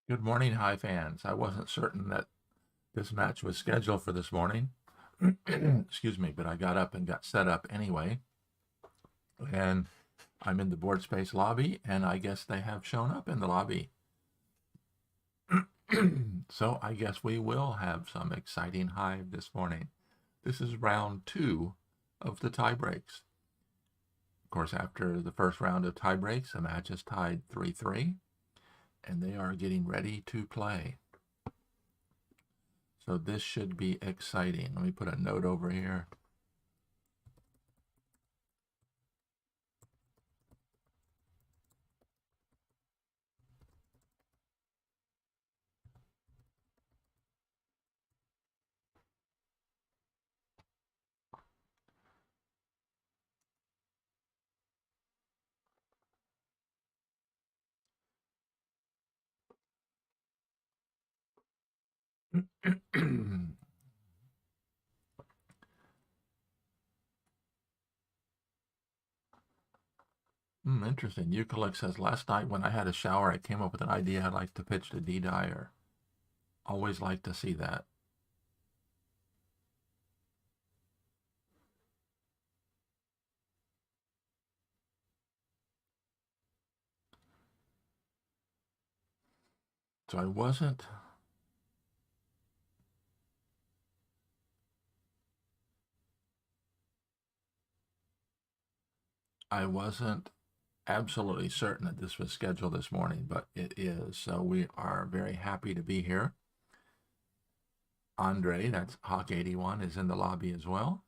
Good morning, Hive fans. I wasn't certain that this match was scheduled for this morning. Excuse me, but I got up and got set up anyway. And I'm in the board space lobby, and I guess they have shown up in the lobby. So I guess we will have some exciting Hive this morning. This is round 2 of the tie breaks. Of course, after the first round of tie breaks, the match is tied 3-3, and they are getting ready to play. So this should be exciting. Let me put a note over here. Interesting. Eucalyx says, last night when I had a shower, I came up with an idea I'd like to pitch to D. Dyer. Always like to see that. So I wasn't absolutely certain that this was scheduled this morning, but it is. So we are very happy to be here. Andre, that's Hawk81, is in the lobby as well.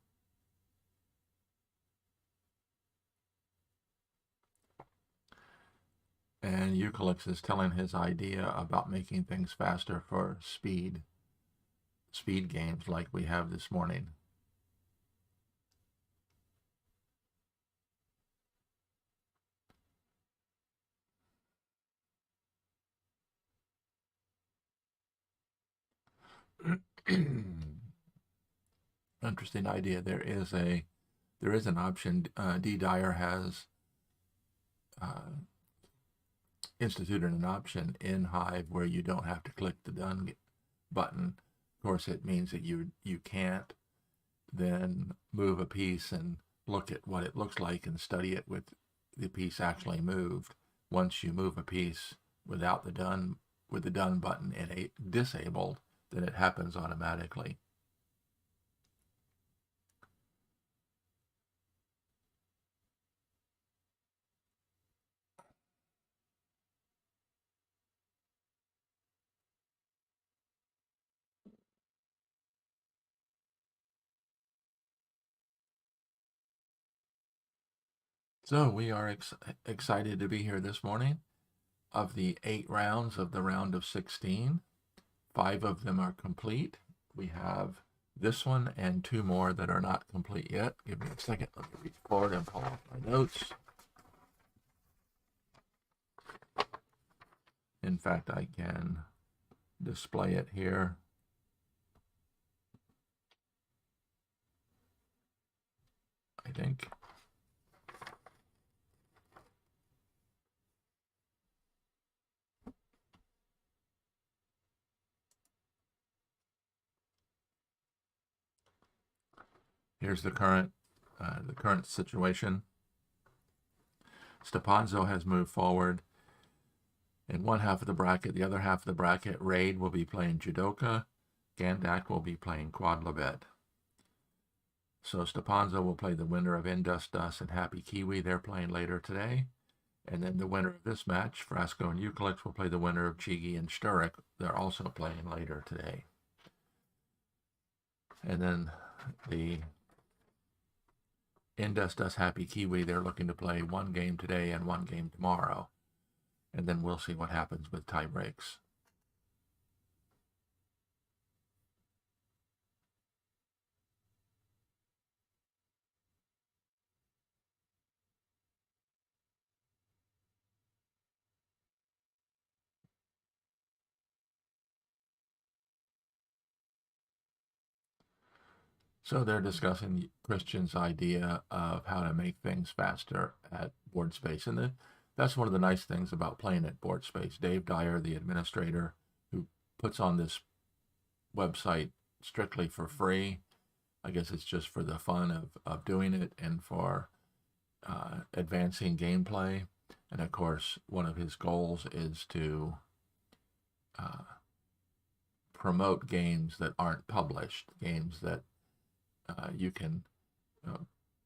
And Eucalyx is telling his idea about making things faster for speed games like we have this morning. Interesting idea. There is an option. D. Dyer has instituted an option in Hive where you don't have to click the done button. Of course, it means that you can't then move a piece and look at what it looks like and study it with the piece actually moved. Once you move a piece without the done button disabled, then it happens automatically. So we are excited to be here this morning. Of the 8 rounds of the round of 16, 5 of them are complete. We have this one and 2 more that are not complete yet. Give me a second. Let me reach forward and pull up my notes. In fact, I can display it here. I think. Here's the current situation. Stepanzo has moved forward in one half of the bracket. The other half of the bracket, Raid will be playing Judoka. Gandak will be playing Quadlibet. So Stepanzo will play the winner of Indus Dust and Happy Kiwi. They're playing later today. And then the winner of this match, Frasco and Eucalyx, will play the winner of Chigi and Sturek. They're also playing later today. And then the Indus Dust Happy Kiwi, they're looking to play 1 game today and 1 game tomorrow. And then we'll see what happens with tie breaks. So they're discussing Christian's idea of how to make things faster at board space. And that's one of the nice things about playing at Board Space. Dave Dyer, the administrator, who puts on this website strictly for free. I guess it's just for the fun of doing it and for advancing gameplay. And of course, one of his goals is to promote games that aren't published, games that you can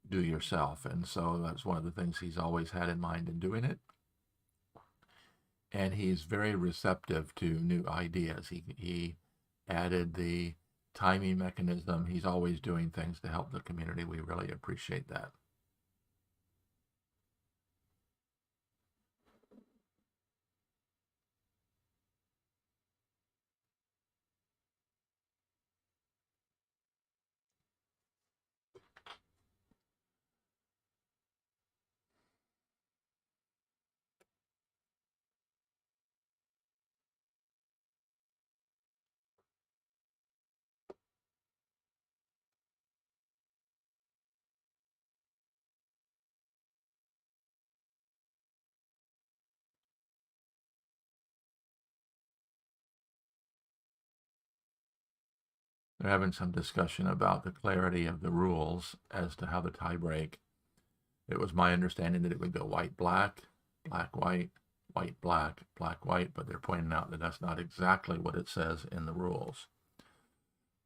do yourself. And so that's one of the things he's always had in mind in doing it. And he's very receptive to new ideas. He added the timing mechanism. He's always doing things to help the community. We really appreciate that. They're having some discussion about the clarity of the rules as to how the tie break. It was my understanding that it would go white, black, black, white, white, black, black, white, but they're pointing out that that's not exactly what it says in the rules.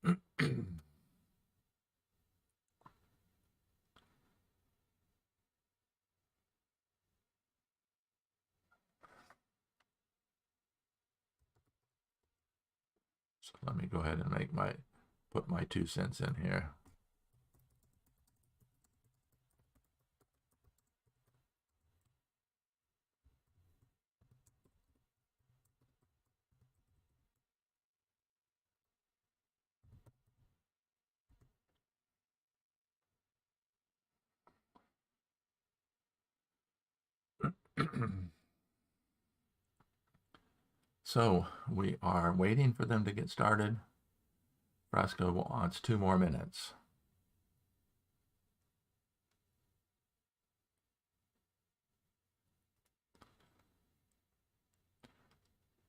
So let me go ahead and put my 2 cents in here. So we are waiting for them to get started. Frasco wants 2 more minutes.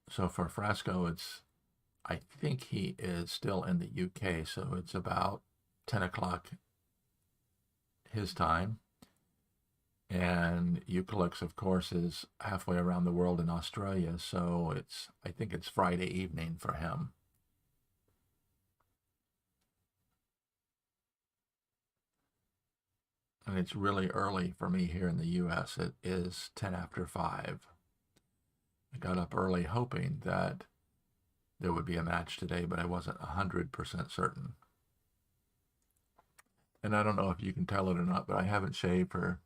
So for Frasco, I think he is still in the UK, so it's about 10 o'clock his time. And Eucalyx, of course, is halfway around the world in Australia, so I think it's Friday evening for him. And it's really early for me here in the US. It is 10 after 5. I got up early hoping that there would be a match today, but I wasn't 100% certain. And I don't know if you can tell it or not, but I haven't shaved for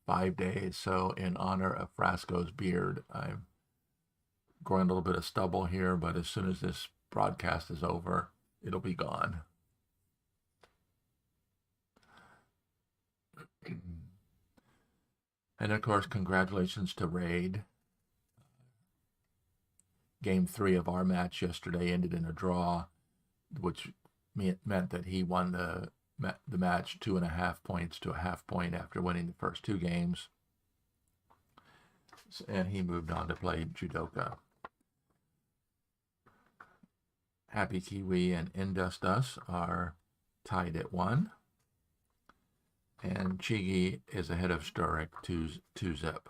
5 days. So in honor of Frasco's beard, I'm growing a little bit of stubble here, but as soon as this broadcast is over, it'll be gone. And of course, congratulations to Raid. Game 3 of our match yesterday ended in a draw, which meant that he won the match 2.5 points to a half point after winning the first 2 games. And he moved on to play Judoka. Happy Kiwi and Industus are tied at 1. And Chigi is ahead of Sturek 2-zip.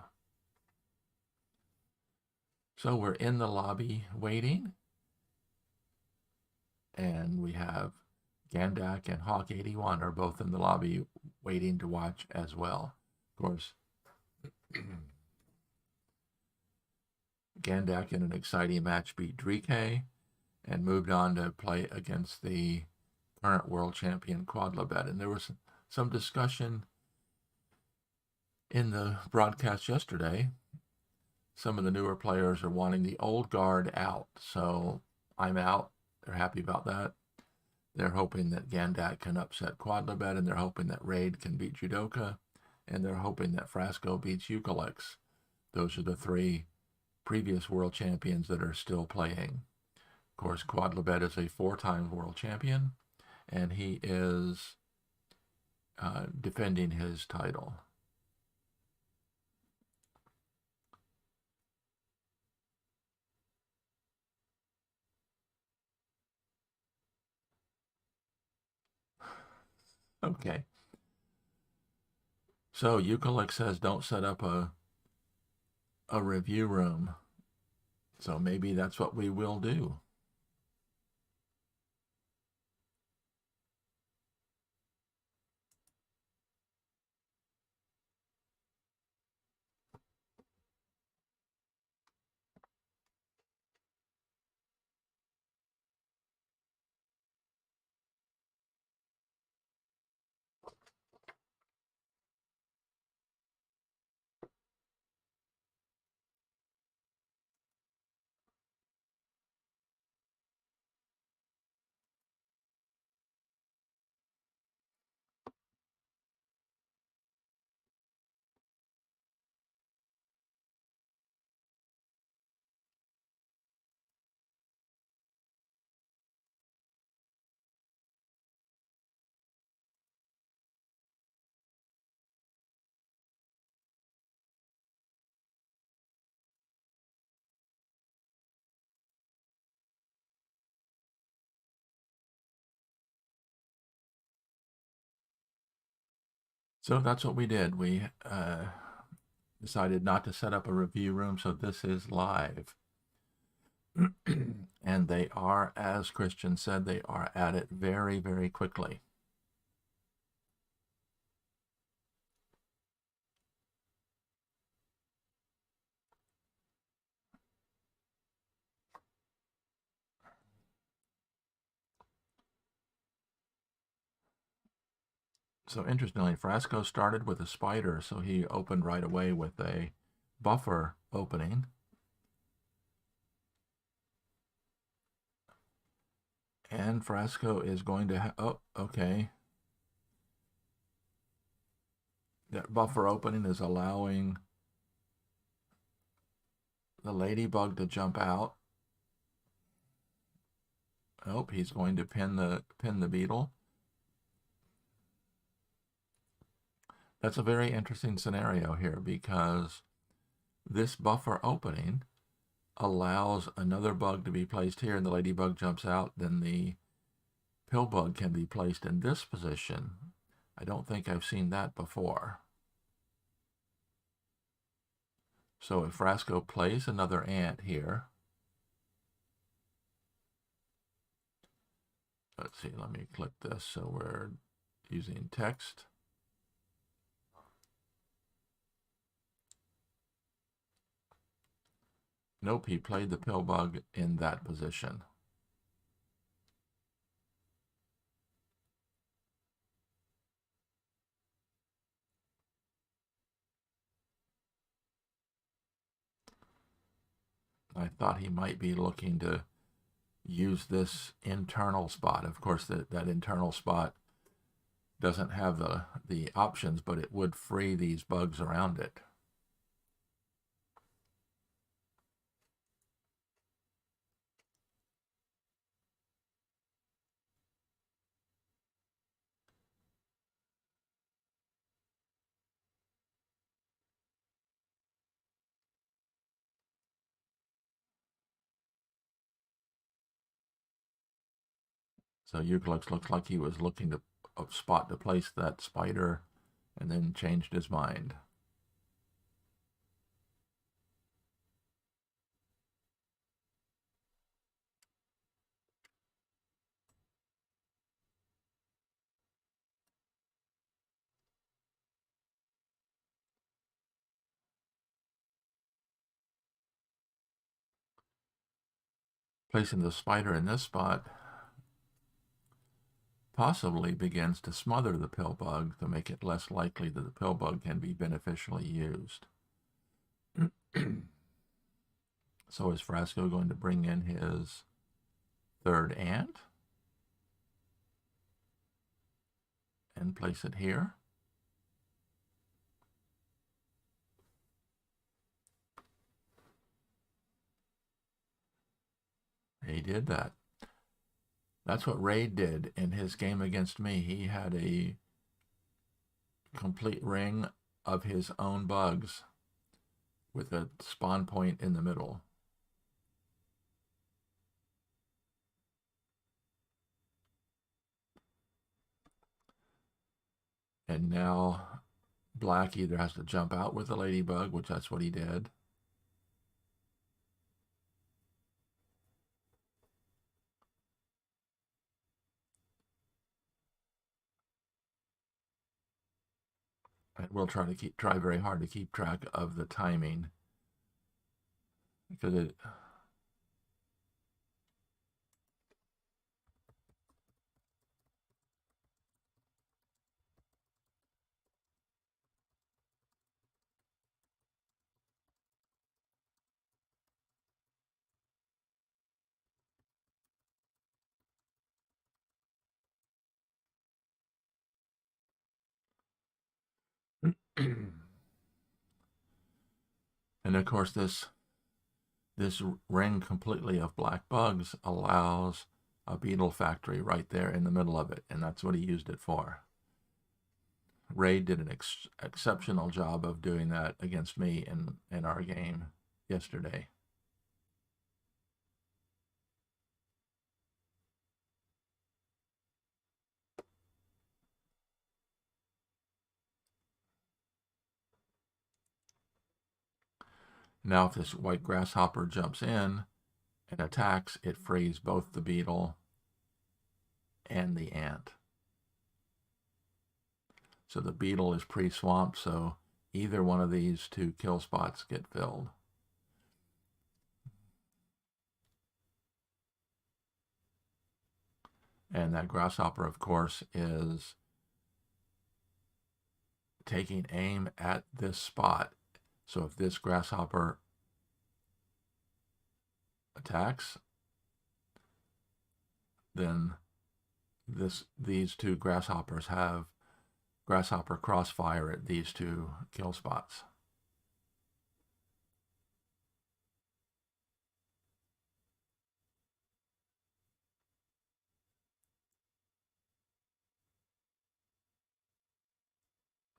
So we're in the lobby waiting. And we have Gandak and Hawk81 are both in the lobby waiting to watch as well. Of course, Gandak in an exciting match beat Drike and moved on to play against the current world champion Quadlibet. And there was some discussion in the broadcast yesterday. Some of the newer players are wanting the old guard out. So I'm out. They're happy about that. They're hoping that Gandak can upset Quadlibet, and they're hoping that Raid can beat Judoka, and they're hoping that Frasco beats Eucalyx. Those are the 3 previous world champions that are still playing. Of course, Quadlibet is a 4-time world champion, and he is defending his title. Okay. So Eucalyx says don't set up a review room. So maybe that's what we will do. So that's what we did. We decided not to set up a review room, so this is live. And they are, as Christian said, they are at it very, very quickly. So interestingly, Frasco started with a spider, so he opened right away with a buffer opening. And Frasco is going to oh, okay. That buffer opening is allowing the ladybug to jump out. Oh, he's going to pin the beetle. That's a very interesting scenario here because this buffer opening allows another bug to be placed here and the ladybug jumps out, then the pill bug can be placed in this position. I don't think I've seen that before. So if Frasco plays another ant here, let's see, let me click this so we're using text. Nope, he played the pill bug in that position. I thought he might be looking to use this internal spot. Of course, that internal spot doesn't have the options, but it would free these bugs around it. So Eucalyx looks like he was looking to a spot to place that spider and then changed his mind. Placing the spider in this spot possibly begins to smother the pill bug to make it less likely that the pill bug can be beneficially used. So is Frasco going to bring in his third ant and place it here? He did that. That's what Raid did in his game against me. He had a complete ring of his own bugs with a spawn point in the middle. And now black either has to jump out with the ladybug, which that's what he did. And we'll try very hard to keep track of the timing, because it and of course this ring completely of black bugs allows a beetle factory right there in the middle of it, and that's what he used it for. Ray did an exceptional job of doing that against me in our game yesterday. Now if this white grasshopper jumps in and attacks, it frees both the beetle and the ant. So the beetle is pre-swamped, so either one of these two kill spots get filled. And that grasshopper, of course, is taking aim at this spot. So if this grasshopper attacks, then these two grasshoppers have grasshopper crossfire at these two kill spots.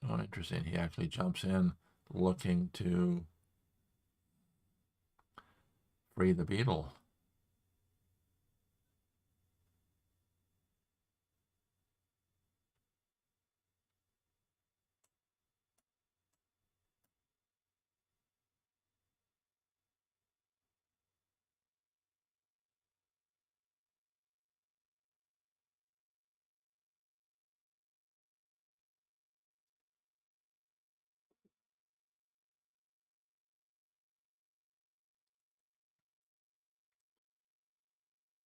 Oh, interesting. He actually jumps in looking to free the beetle.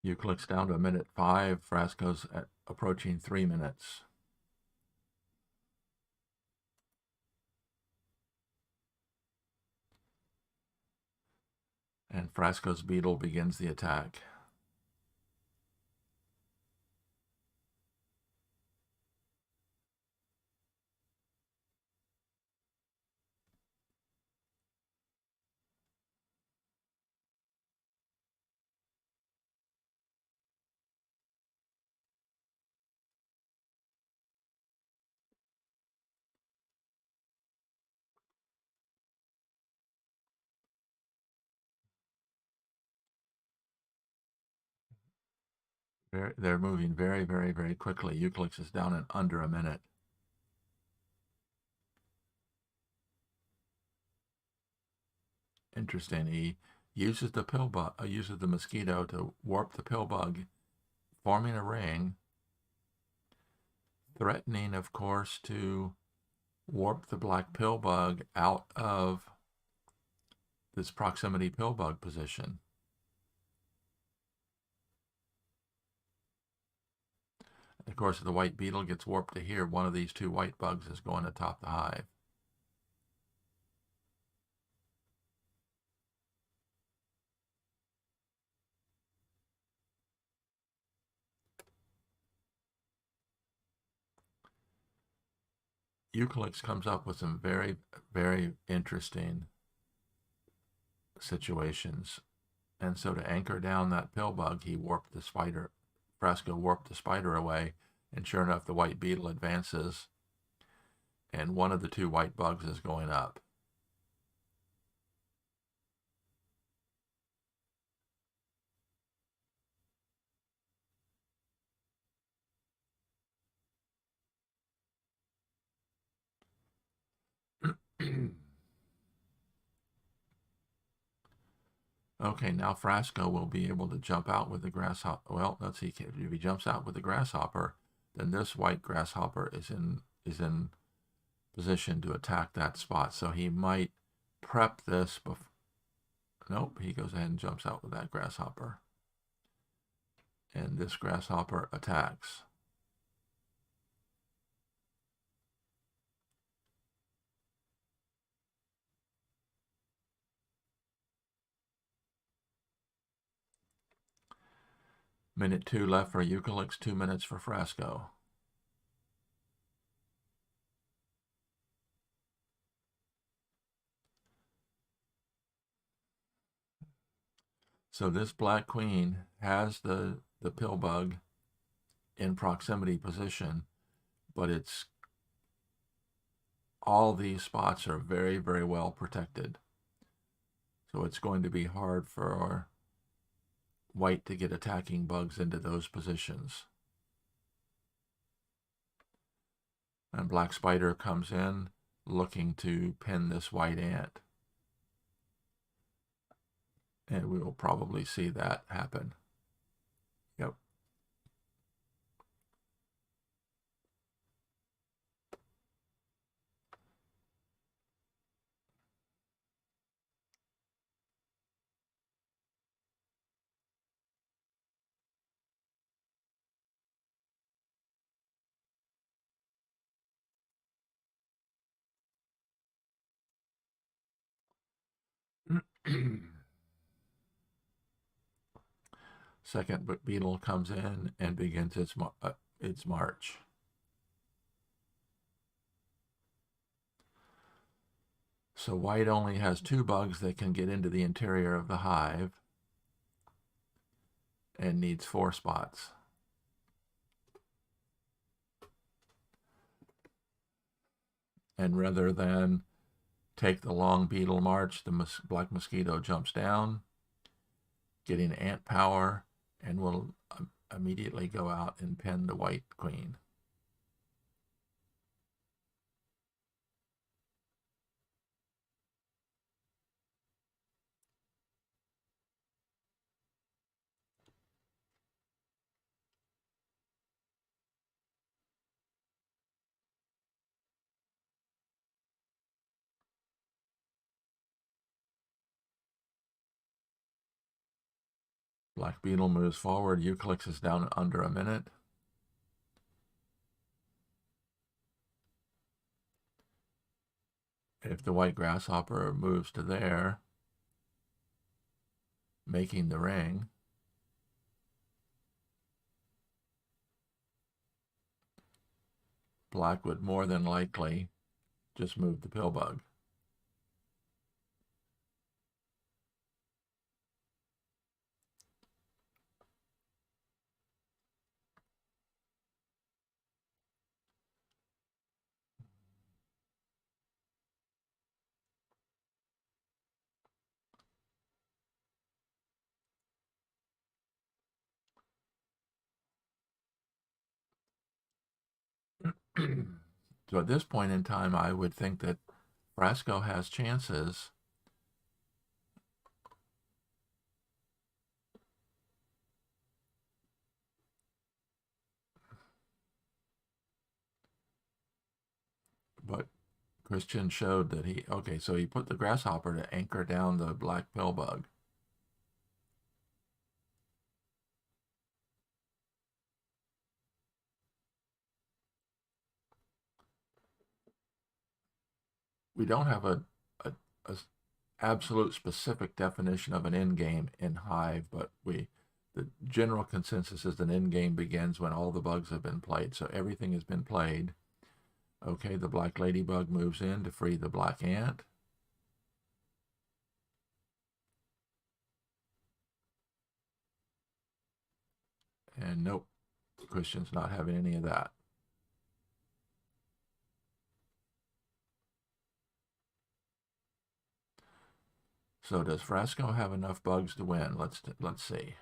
Eucalyx down to 1:05. Frasco's approaching 3 minutes. And Frasco's beetle begins the attack. They're moving very, very, very quickly. Eucalyx is down in under a minute. Interesting. He uses the mosquito to warp the pill bug, forming a ring, threatening, of course, to warp the black pill bug out of this proximity pill bug position. Of course, if the white beetle gets warped to here, one of these two white bugs is going to top the hive. Eucalyx comes up with some very, very interesting situations. And so to anchor down that pill bug, he warped the spider. Frasco warped the spider away, and sure enough, the white beetle advances, and one of the two white bugs is going up. Okay, now Frasco will be able to jump out with the grasshopper. Well, let's see. If he jumps out with the grasshopper, then this white grasshopper is in position to attack that spot. So he might prep this before. Nope, he goes ahead and jumps out with that grasshopper. And this grasshopper attacks. Minute 2 left for Eucalyx, 2 minutes for Frasco. So this black queen has the pill bug in proximity position, but it's all these spots are very, very well protected. So it's going to be hard for white to get attacking bugs into those positions. And black spider comes in looking to pin this white ant. And we will probably see that happen. Yep. Second beetle comes in and begins its march. So white only has 2 bugs that can get into the interior of the hive and needs 4 spots. And rather than take the long beetle march, the black mosquito jumps down, getting ant power, and will immediately go out and pin the white queen. Black beetle moves forward. Eucalyx is down under a minute. If the white grasshopper moves to there, making the ring, black would more than likely just move the pill bug. So at this point in time, I would think that Frasco has chances. But Christian showed that so he put the grasshopper to anchor down the black pill bug. We don't have a absolute specific definition of an end game in Hive, but the general consensus is an end game begins when all the bugs have been played. So everything has been played. Okay, the black ladybug moves in to free the black ant. And nope, Christian's not having any of that. So does Frasco have enough bugs to win? Let's see.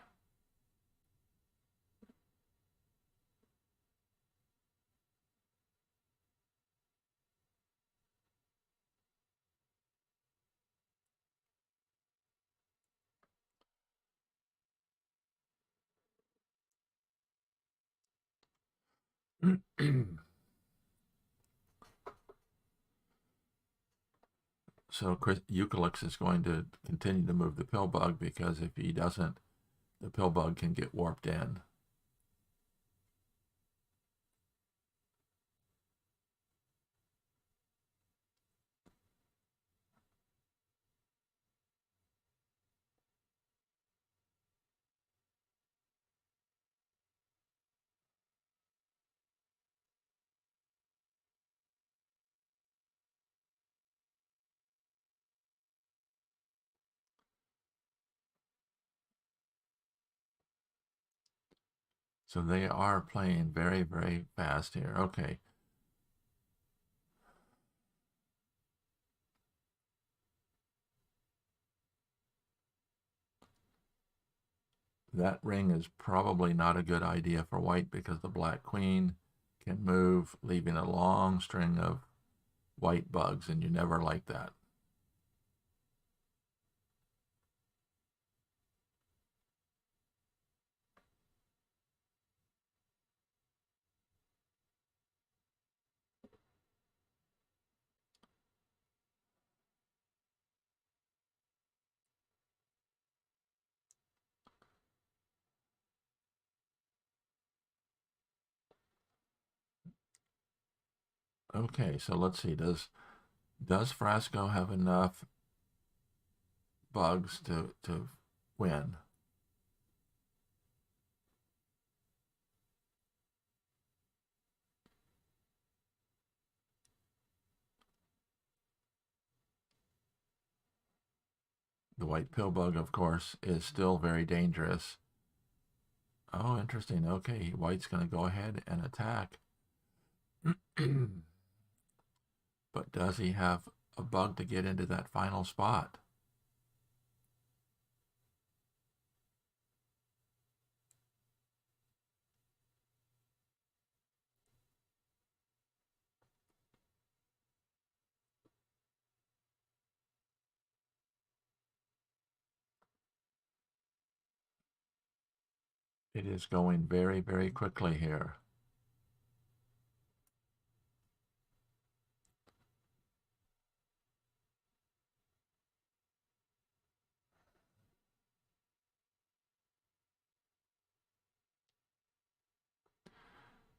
So Eucalyx is going to continue to move the pill bug, because if he doesn't, the pill bug can get warped in. So they are playing very, very fast here. Okay. That ring is probably not a good idea for white, because the black queen can move, leaving a long string of white bugs, and you never like that. Okay, so let's see. Does Frasco have enough bugs to win? The white pill bug, of course, is still very dangerous. Oh, interesting. Okay, white's going to go ahead and attack. But does he have a bug to get into that final spot? It is going very, very quickly here.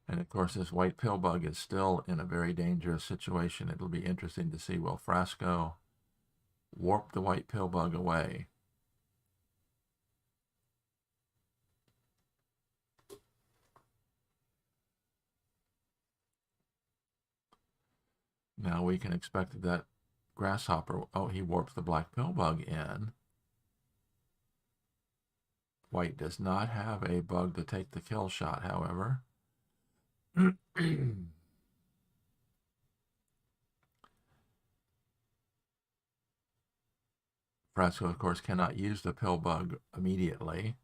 And of course, this white pill bug is still in a very dangerous situation. It'll be interesting to see, will Frasco warp the white pill bug away? Now we can expect that grasshopper, oh, he warps the black pill bug in. White does not have a bug to take the kill shot, however. Frasco, of course, cannot use the pill bug immediately.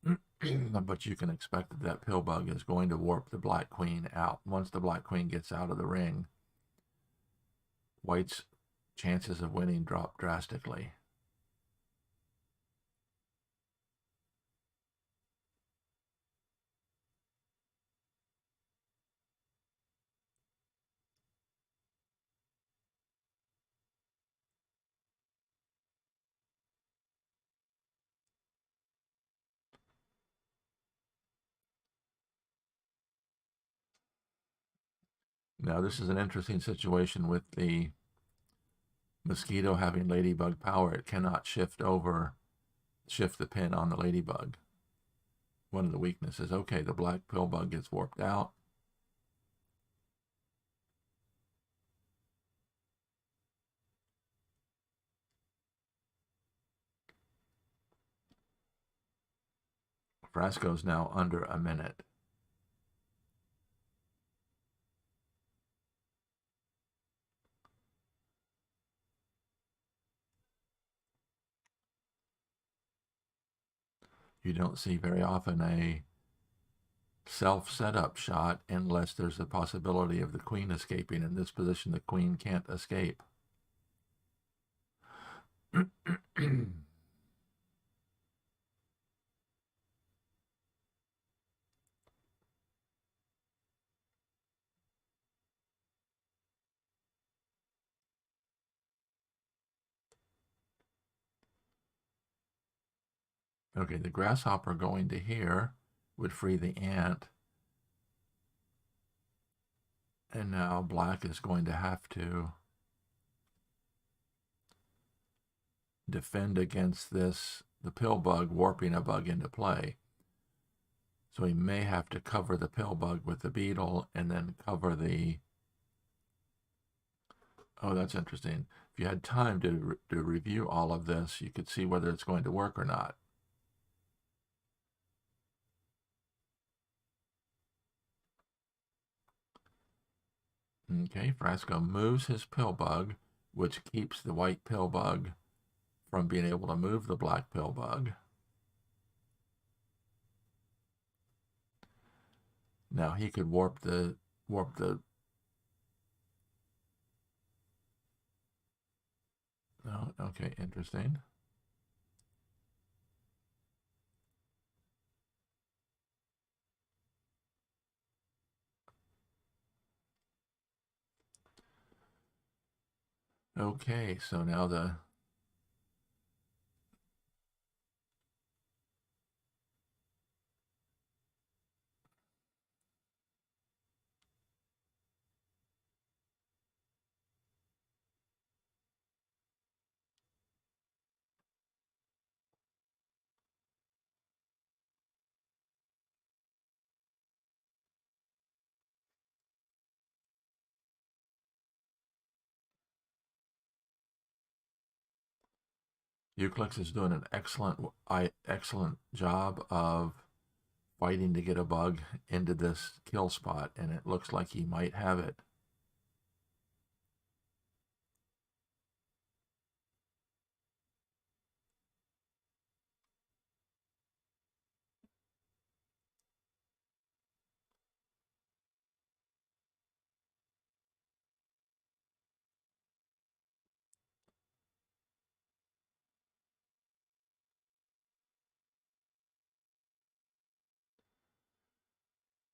But you can expect that that pill bug is going to warp the black queen out. Once the black queen gets out of the ring, white's chances of winning drop drastically. Now, this is an interesting situation with the mosquito having ladybug power. It cannot shift the pin on the ladybug. One of the weaknesses. Okay, the black pill bug gets warped out. Frasco's now under a minute. You don't see very often a self-setup shot unless there's a possibility of the queen escaping. In this position, the queen can't escape. Okay, the grasshopper going to here would free the ant. And now black is going to have to defend against this, the pill bug warping a bug into play. So he may have to cover the pill bug with the beetle and then cover the... Oh, that's interesting. If you had time to review all of this, you could see whether it's going to work or not. Okay, Frasco moves his pill bug, which keeps the white pill bug from being able to move the black pill bug. Now he could warp the oh, okay, interesting. Okay, so now the Eucalyx is doing an excellent job of fighting to get a bug into this kill spot, and it looks like he might have it.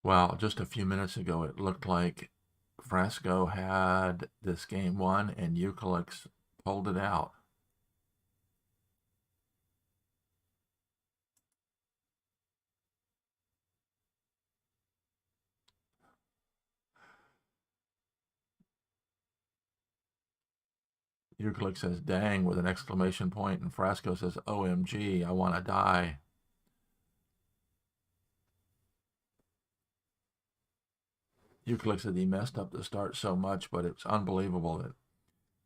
Well, just a few minutes ago, it looked like Frasco had this game won, and Eucalyx pulled it out. Eucalyx says, dang, with an exclamation point, and Frasco says, OMG, I want to die. Eucalyx said he messed up the start so much, but it's unbelievable that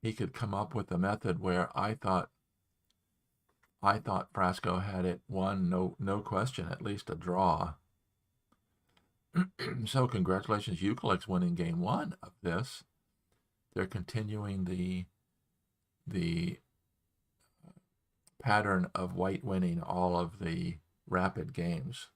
he could come up with a method where I thought Frasco had it won, no question, at least a draw. So congratulations, Eucalyx winning game one of this. They're continuing the pattern of white winning all of the rapid games.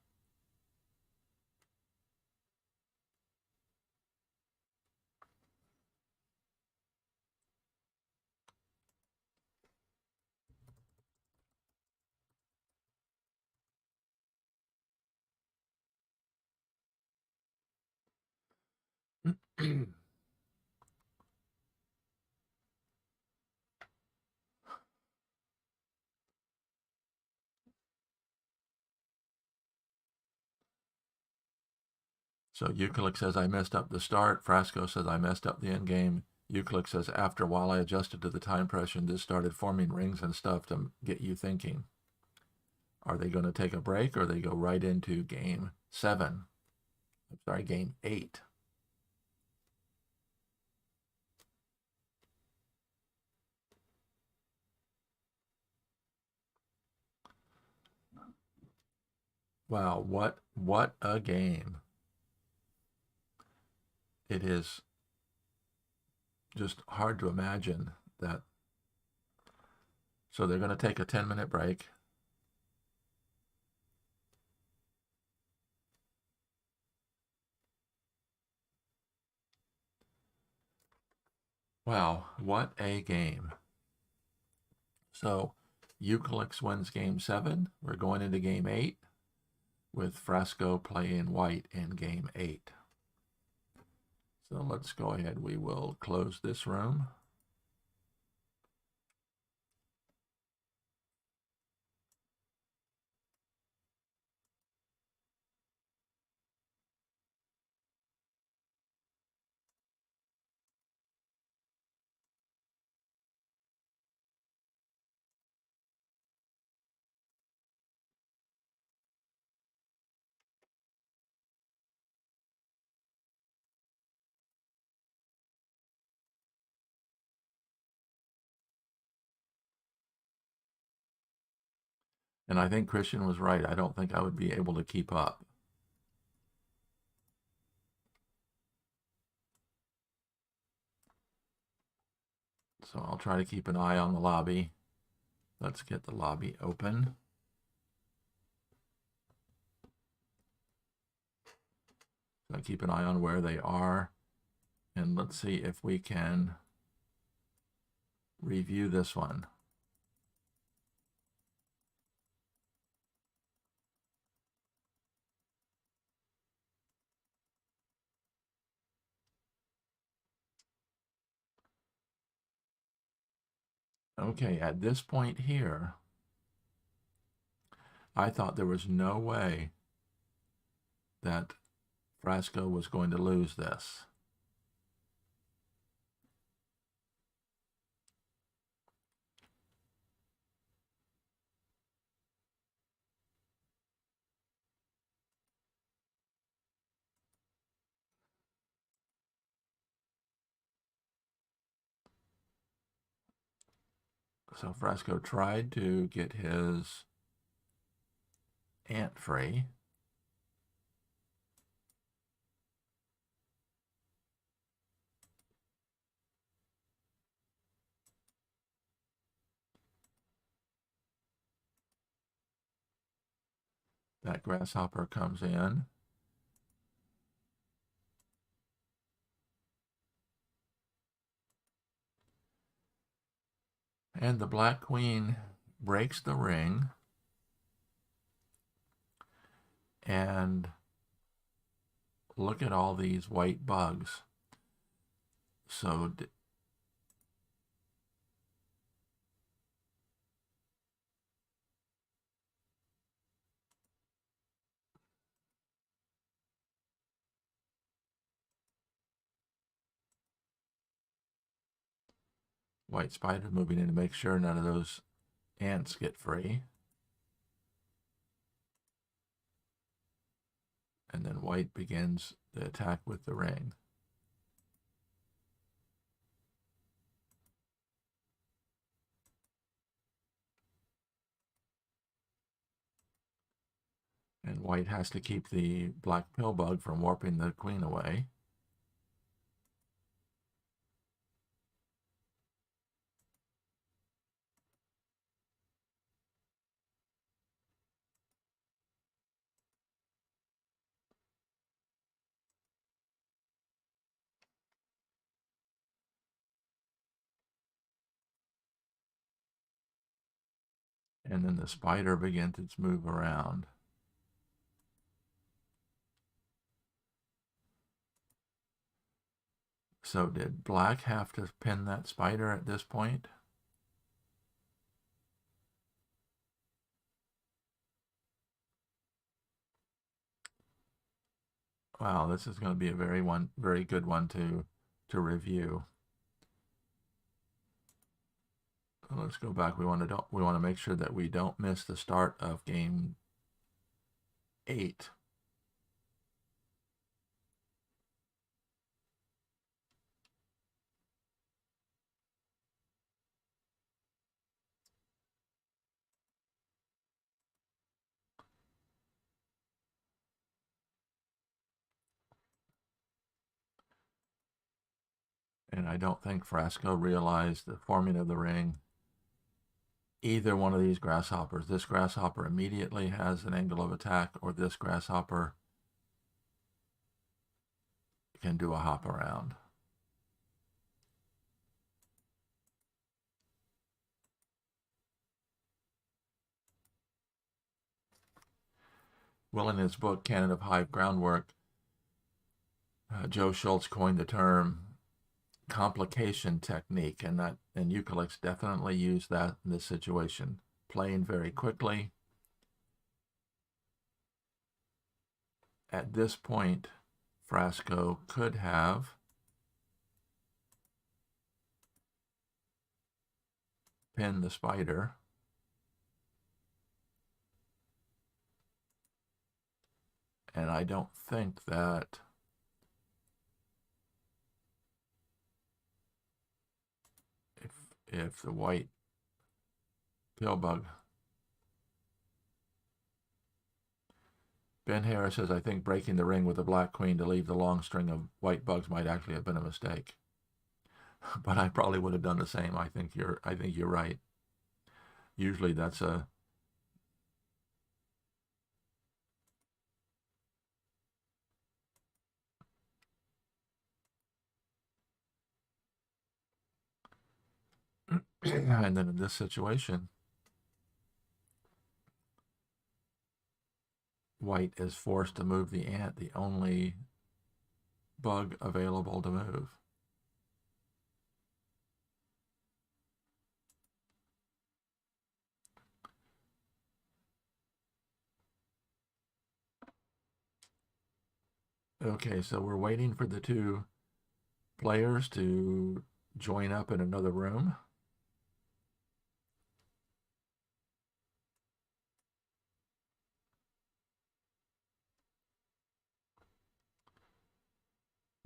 So Eucalyx says, I messed up the start. Frasco says, I messed up the end game. Eucalyx says, after a while I adjusted to the time pressure and just started forming rings and stuff to get you thinking. Are they going to take a break, or they go right into game 7? I'm sorry, game 8. Wow, what a game. It is just hard to imagine that. So they're going to take a 10-minute break. Wow, what a game. So Eucalyx wins game 7. We're going into game 8 with Frasco playing white in game 8. So let's go ahead. We will close this room. And I think Christian was right. I don't think I would be able to keep up. So I'll try to keep an eye on the lobby. Let's get the lobby open. So keep an eye on where they are. And let's see if we can review this one. Okay, at this point here, I thought there was no way that Frasco was going to lose this. So Frasco tried to get his ant free. That grasshopper comes in. And the black queen breaks the ring. And look at all these white bugs. So white spider moving in to make sure none of those ants get free. And then white begins the attack with the ring. And white has to keep the black pill bug from warping the queen away. And then the spider begins its move around. So did black have to pin that spider at this point? Wow, this is going to be a very good one to review. Let's go back. We want to make sure that we don't miss the start of game 8. And I don't think Frasco realized the forming of the ring. Either one of these grasshoppers, this grasshopper immediately has an angle of attack, or this grasshopper can do a hop around. Well, in his book, Canon of Hive Groundwork, Joe Schultz coined the term complication technique, and Eucalyx definitely used that in this situation. Playing very quickly. At this point, Frasco could have pinned the spider. And I don't think that if the white pill bug Ben Harris says, I think breaking the ring with the black queen to leave the long string of white bugs might actually have been a mistake. But I probably would have done the same. I think you're right. Usually that's a and then in this situation, white is forced to move the ant, the only bug available to move. Okay, so we're waiting for the two players to join up in another room.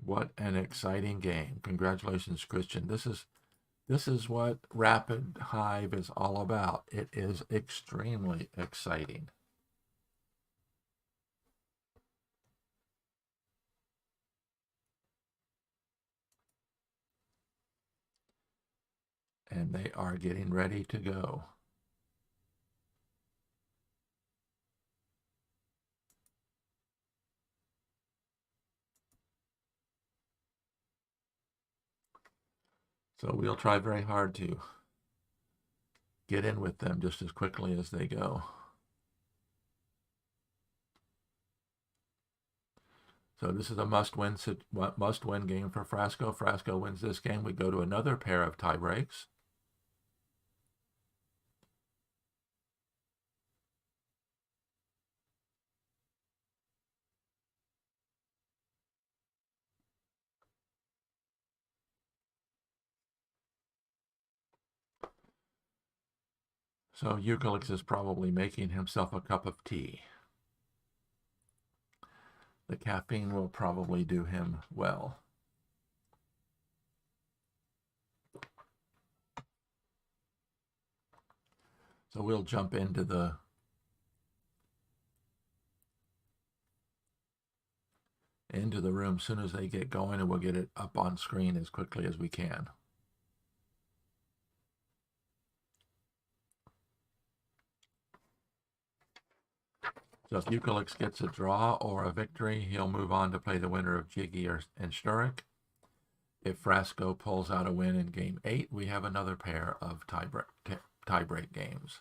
What an exciting game. Congratulations, Christian. This is what Rapid Hive is all about. It is extremely exciting. And they are getting ready to go. So we'll try very hard to get in with them just as quickly as they go. So this is a must-win game for Frasco. Frasco wins this game. We go to another pair of tie breaks. So Eucalyx is probably making himself a cup of tea. The caffeine will probably do him well. So we'll jump into the room as soon as they get going, and we'll get it up on screen as quickly as we can. So if Eucalyx gets a draw or a victory, he'll move on to play the winner of Jiggy and Sturek. If Frasco pulls out a win in Game 8, we have another pair of tie-break games.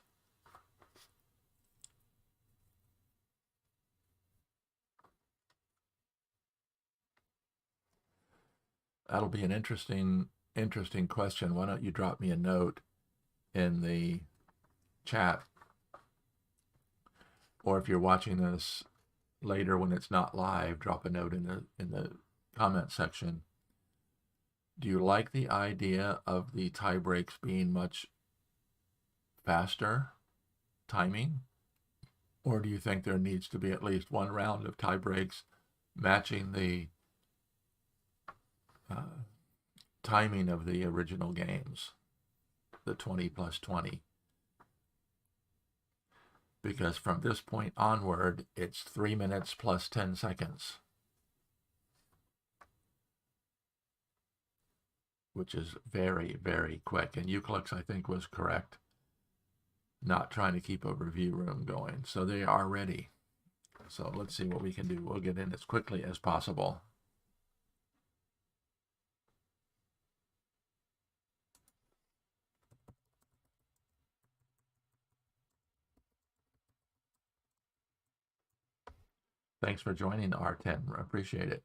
That'll be an interesting question. Why don't you drop me a note in the chat, or if you're watching this later when it's not live, drop a note in the comment section. Do you like the idea of the tie breaks being much faster timing, or do you think there needs to be at least one round of tie breaks matching the timing of the original games, the 20 plus 20? Because from this point onward, it's 3 minutes plus 10 seconds, which is very, very quick. And Eucalyx, I think, was correct, not trying to keep a review room going. So they are ready. So let's see what we can do. We'll get in as quickly as possible. Thanks for joining, R10. I appreciate it.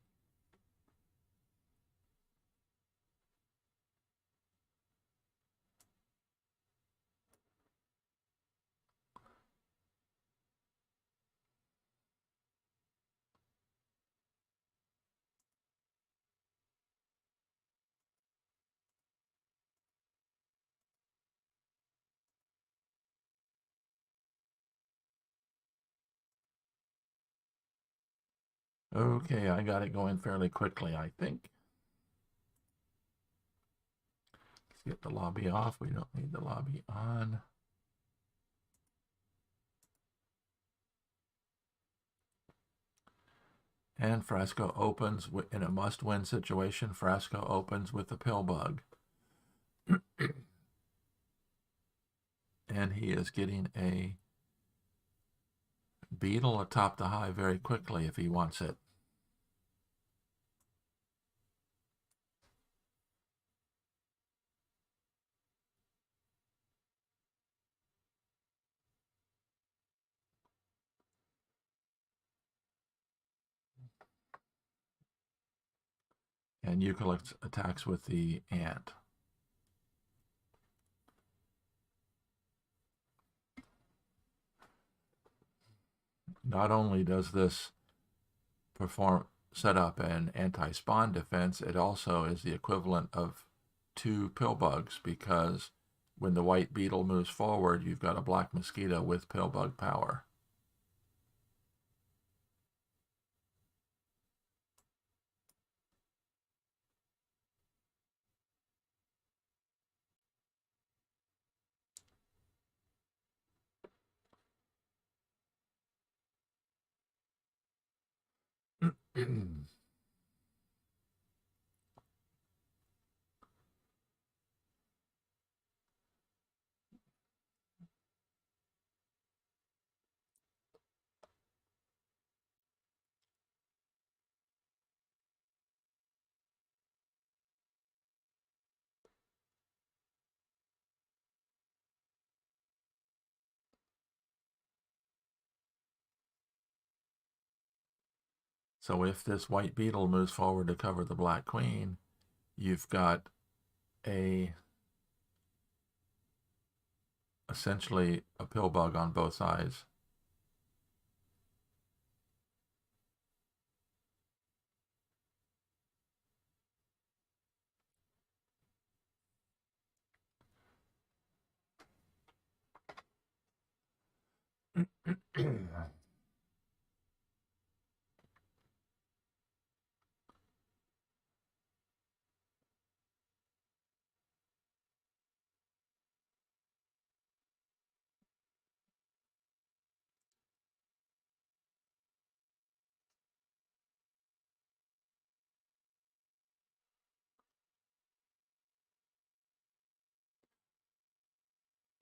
Okay, I got it going fairly quickly, I think. Let's get the lobby off. We don't need the lobby on. And Frasco opens in a must-win situation. Frasco opens with the pill bug. And he is getting a beetle atop the hive very quickly if he wants it. And Eucalyx attacks with the ant. Not only does this set up an anti-spawn defense, it also is the equivalent of 2 pill bugs, because when the white beetle moves forward, you've got a black mosquito with pill bug power. So if this white beetle moves forward to cover the black queen, you've got essentially a pill bug on both sides.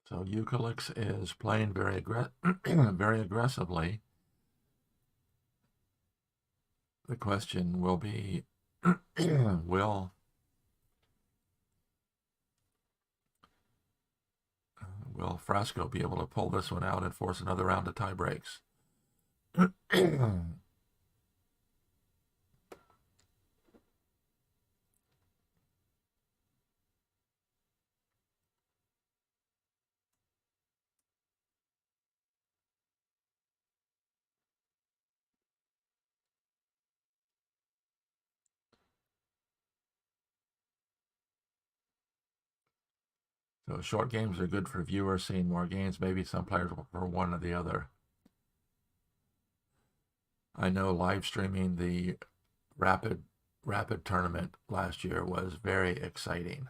So Eucalyx is playing very very aggressively. The question will be, will Frasco be able to pull this one out and force another round of tie breaks? So short games are good for viewers seeing more games. Maybe some players will prefer one or the other. I know live streaming the rapid tournament last year was very exciting.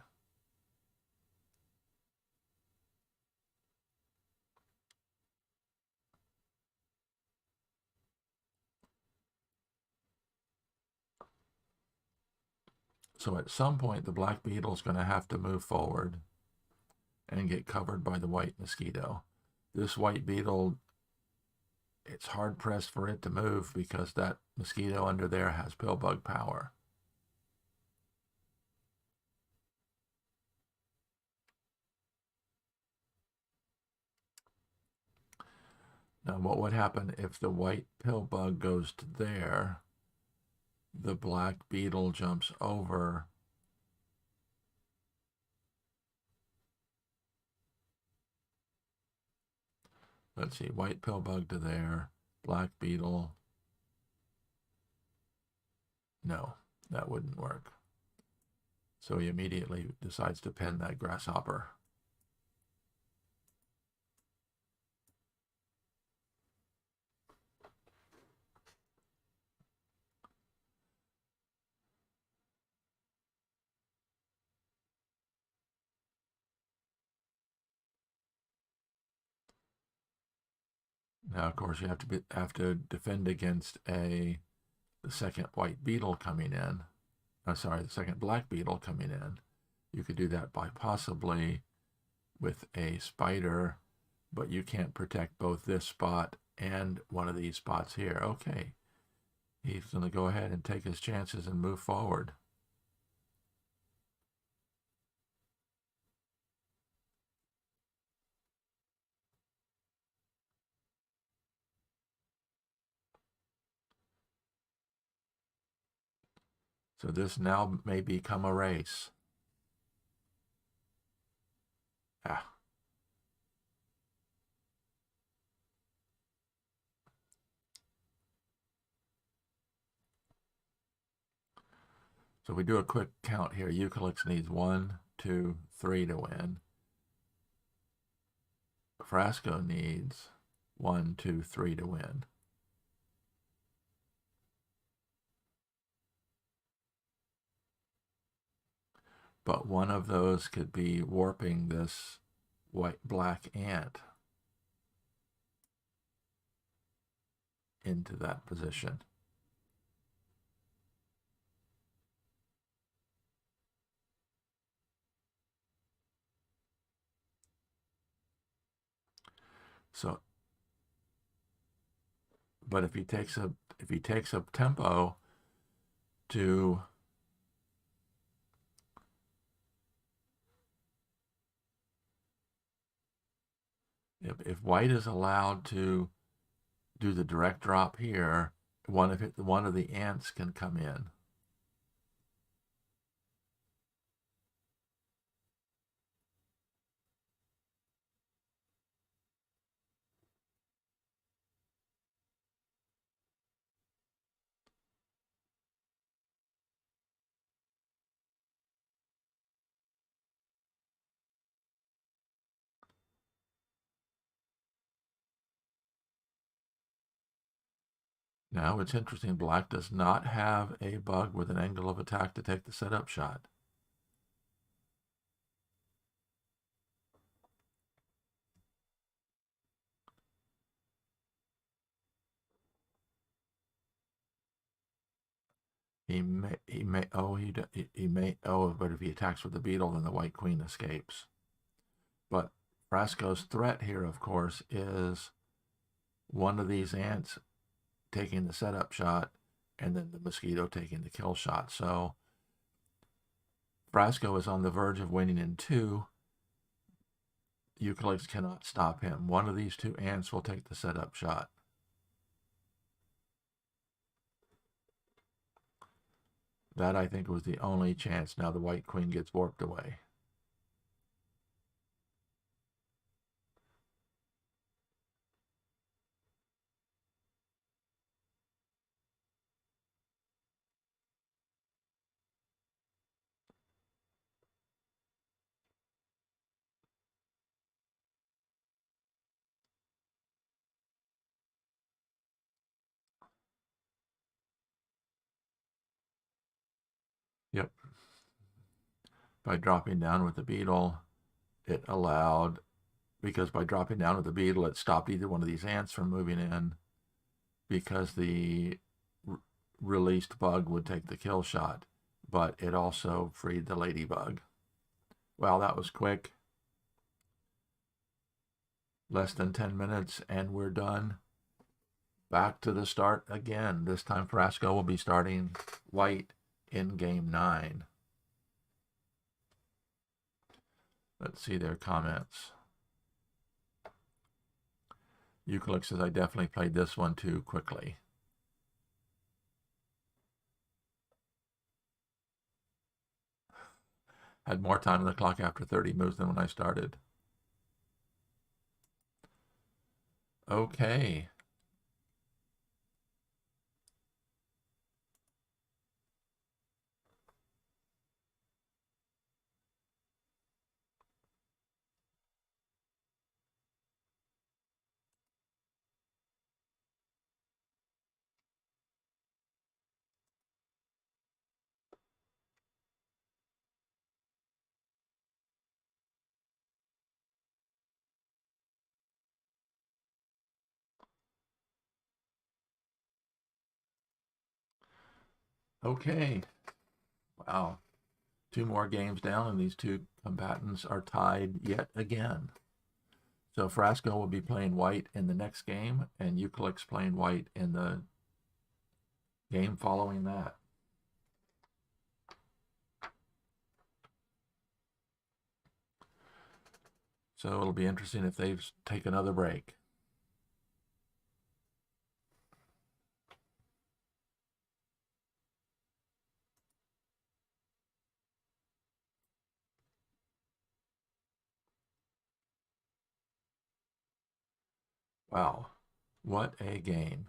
So at some point, the black beetle is going to have to move forward and get covered by the white mosquito. This white beetle, it's hard pressed for it to move because that mosquito under there has pill bug power. Now, what would happen if the white pill bug goes to there? The black beetle jumps over. Let's see, white pill bug to there, black beetle. No, that wouldn't work. So he immediately decides to pen that grasshopper. Now, of course, you have to defend against the the second white beetle coming in, the second black beetle coming in. You could do that by possibly with a spider, but you can't protect both this spot and one of these spots here. Okay, he's going to go ahead and take his chances and move forward. So this now may become a race. Ah. So we do a quick count here. Eucalyx needs 1, 2, 3 to win. Frasco needs 1, 2, 3 to win. But one of those could be warping this black ant into that position. So, but if he takes a tempo to if white is allowed to do the direct drop here, one of the ants can come in. Now it's interesting, black does not have a bug with an angle of attack to take the setup shot. He may, but if he attacks with the beetle, then the white queen escapes. But Frasco's threat here, of course, is one of these ants taking the setup shot and then the mosquito taking the kill shot. So Frasco is on the verge of winning in 2. Eucalyx cannot stop him. One of these 2 ants will take the setup shot. That, I think, was the only chance. Now the white queen gets warped away. Yep. By dropping down with the beetle, it allowed, because by dropping down with the beetle, it stopped either one of these ants from moving in, because the released bug would take the kill shot, but it also freed the ladybug. Well, that was quick. Less than 10 minutes and we're done. Back to the start again. This time Frasco will be starting white in game 9. Let's see their comments. Eucalyx says, I definitely played this one too quickly. Had more time on the clock after 30 moves than when I started. Okay. Okay. Wow. 2 more games down, and these 2 combatants are tied yet again. So Frasco will be playing white in the next game, and Eucalyx playing white in the game following that. So it'll be interesting if they take another break. Wow, what a game.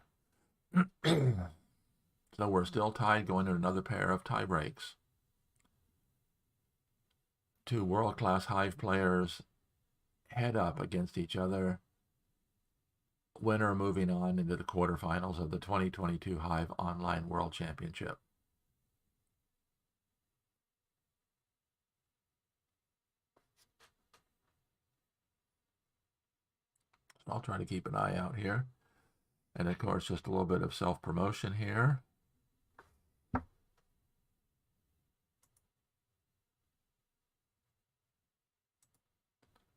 So we're still tied, going to another pair of tie breaks. 2 world-class Hive players head up against each other. Winner moving on into the quarterfinals of the 2022 Hive Online World Championship. So I'll try to keep an eye out here. And of course, just a little bit of self-promotion here.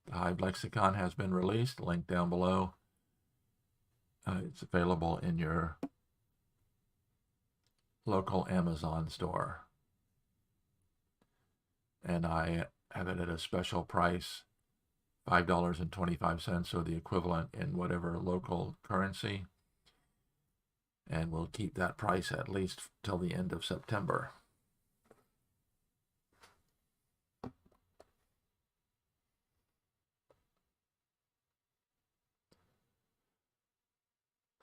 The Hive Lexicon has been released, link down below. It's available in your local Amazon store. And I have it at a special price, $5.25, or the equivalent in whatever local currency. And we'll keep that price at least till the end of September.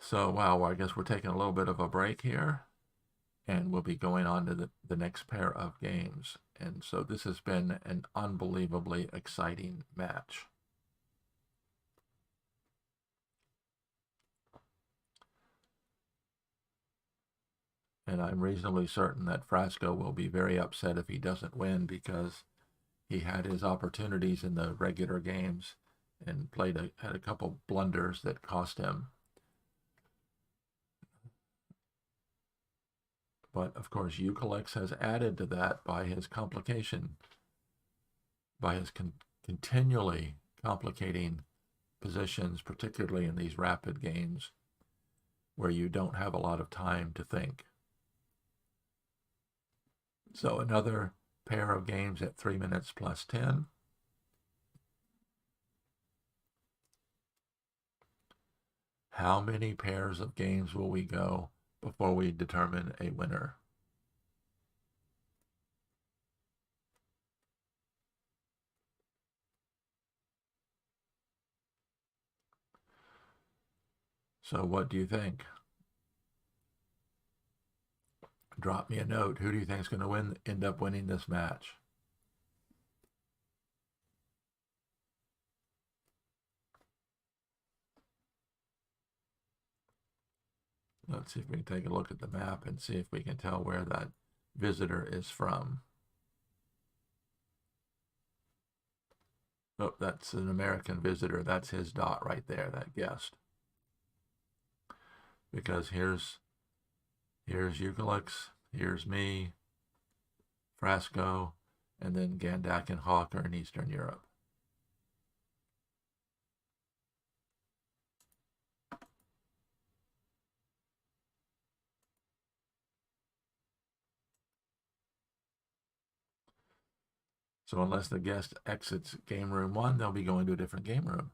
So, wow, I guess we're taking a little bit of a break here, and we'll be going on to the next pair of games. And so this has been an unbelievably exciting match. And I'm reasonably certain that Frasco will be very upset if he doesn't win, because he had his opportunities in the regular games and had a couple blunders that cost him. But of course, Eucalyx has added to that by his complication, by his continually complicating positions, particularly in these rapid games where you don't have a lot of time to think. So another pair of games at 3 minutes plus 10. How many pairs of games will we go before we determine a winner? So what do you think? Drop me a note. Who do you think is going to end up winning this match? Let's see if we can take a look at the map and see if we can tell where that visitor is from. Oh, that's an American visitor. That's his dot right there, that guest. Because here's Eucalyx, here's me, Frasco, and then Gandak and Hawk are in Eastern Europe. So unless the guest exits game room 1, they'll be going to a different game room.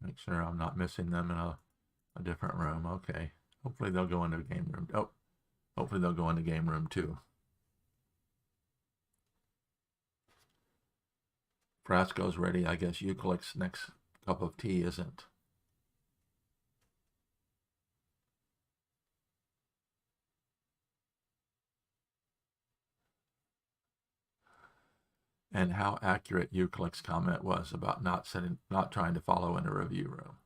Make sure I'm not missing them in a different room. Okay. Hopefully they'll go into game room. Oh, hopefully they'll go into game room 2. Frasco's ready. I guess Eucalyx next cup of tea isn't. And how accurate Eucalyx comment was about not trying to follow in a review room.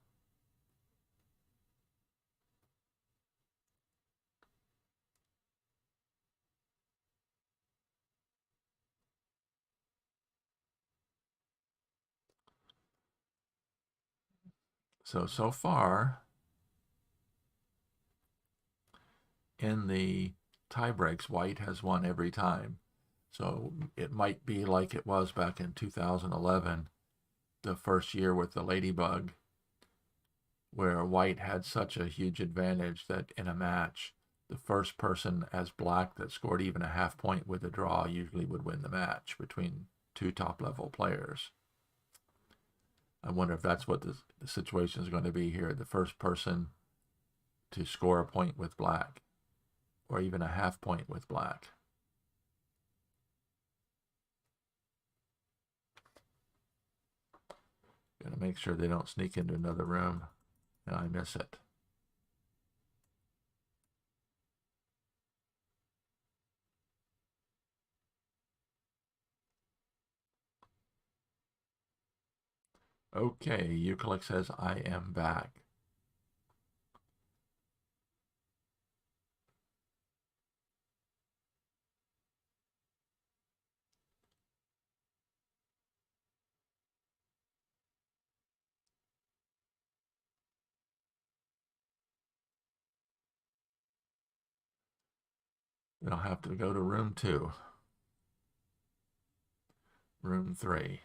So far, in the tiebreaks, white has won every time. So it might be like it was back in 2011, the first year with the ladybug, where white had such a huge advantage that in a match, the first person as black that scored even a half point with a draw usually would win the match between two top-level players. I wonder if that's what the situation is going to be here. The first person to score a point with black, or even a half point with black. Gonna make sure they don't sneak into another room and I miss it. Okay, Eucalyx says, I am back. We'll have to go to room 2. Room 3.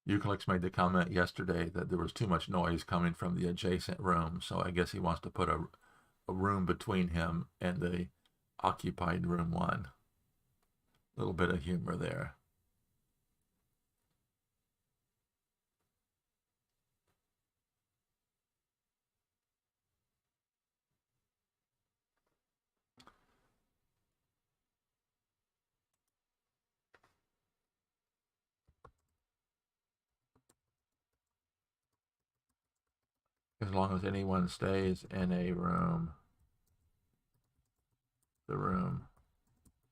Eucalyx made the comment yesterday that there was too much noise coming from the adjacent room, so I guess he wants to put a room between him and the occupied room 1. A little bit of humor there. As long as anyone stays in a room, the room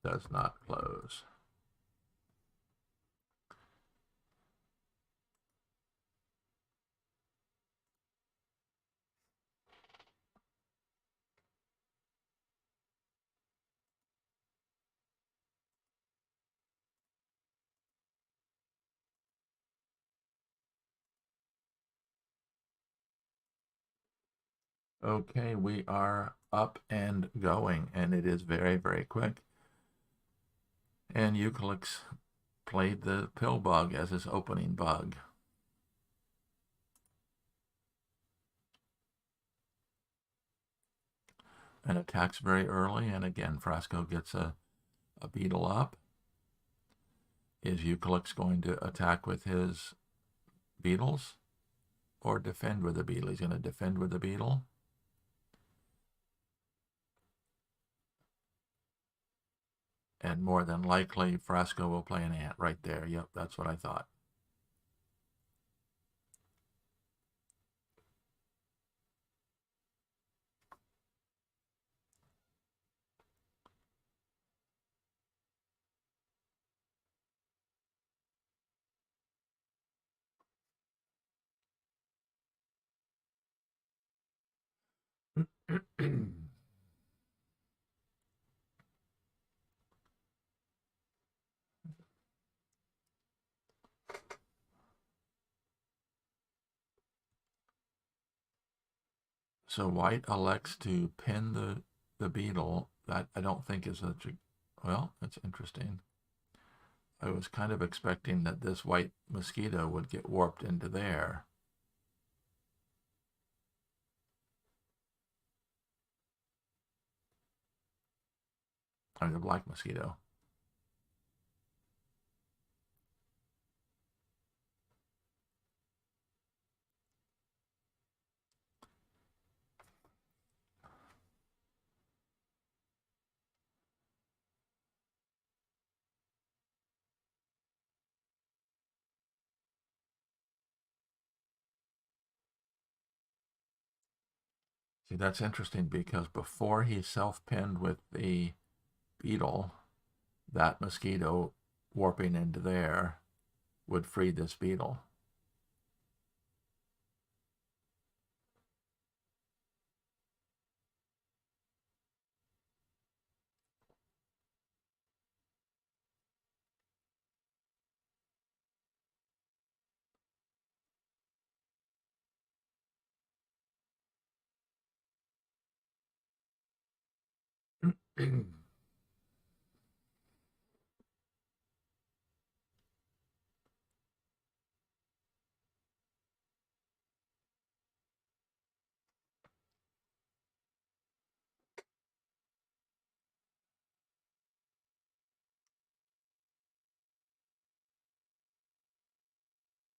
does not close. Okay, we are up and going, and it is very, very quick. And Eucalyx played the pill bug as his opening bug. And attacks very early, and again, Frasco gets a beetle up. Is Eucalyx going to attack with his beetles or defend with the beetle? He's going to defend with the beetle. And more than likely, Frasco will play an ant right there. Yep, that's what I thought. So white elects to pin the beetle. That I don't think is a, well, that's interesting. I was kind of expecting that this white mosquito would get warped into there. I mean, the black mosquito. See, that's interesting because before he self-pinned with the beetle, that mosquito warping into there would free this beetle.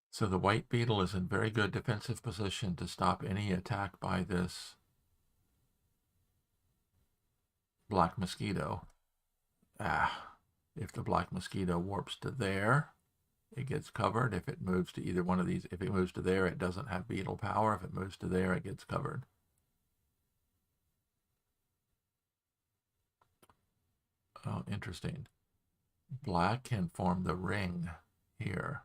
So the white beetle is in very good defensive position to stop any attack by this black mosquito. If the black mosquito warps to there, it gets covered. If it moves to either one of these, if it moves to there, it doesn't have beetle power. If it moves to there, it gets covered. Oh, interesting. Black can form the ring here.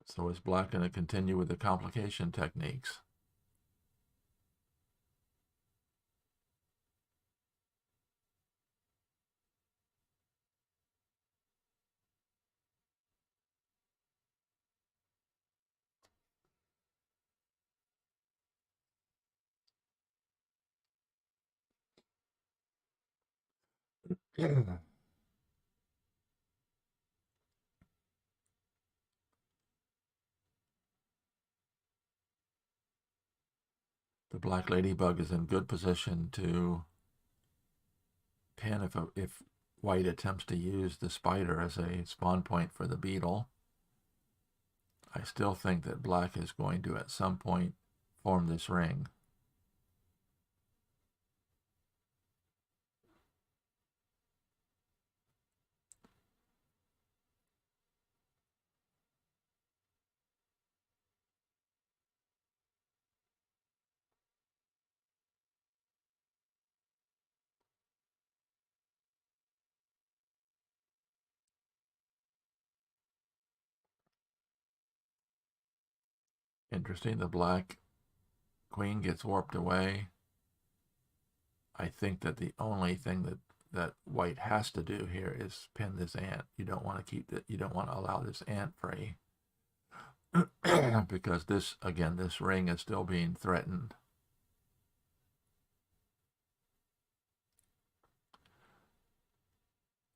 So is black going to continue with the complication techniques? The black ladybug is in good position to pin if white attempts to use the spider as a spawn point for the beetle. I still think that black is going to at some point form this ring. Interesting, the black queen gets warped away. I think that the only thing that white has to do here is pin this ant. You don't want to keep that. You don't want to allow this ant free because this, again, this ring is still being threatened.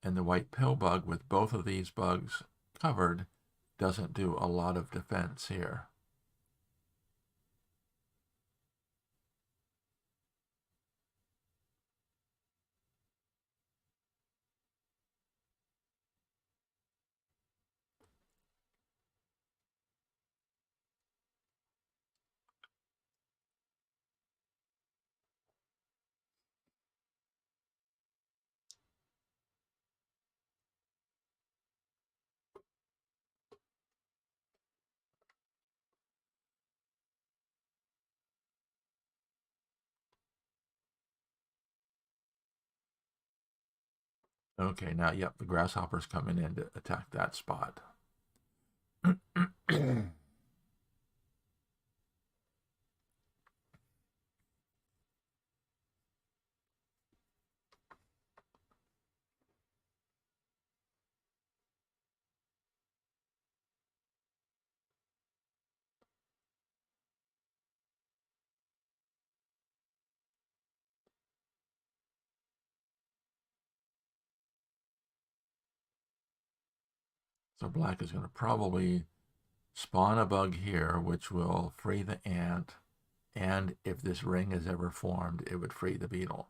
And the white pill bug with both of these bugs covered doesn't do a lot of defense here. Okay, now, yep, the grasshopper's coming in to attack that spot. So black is going to probably spawn a bug here, which will free the ant. And if this ring is ever formed, it would free the beetle.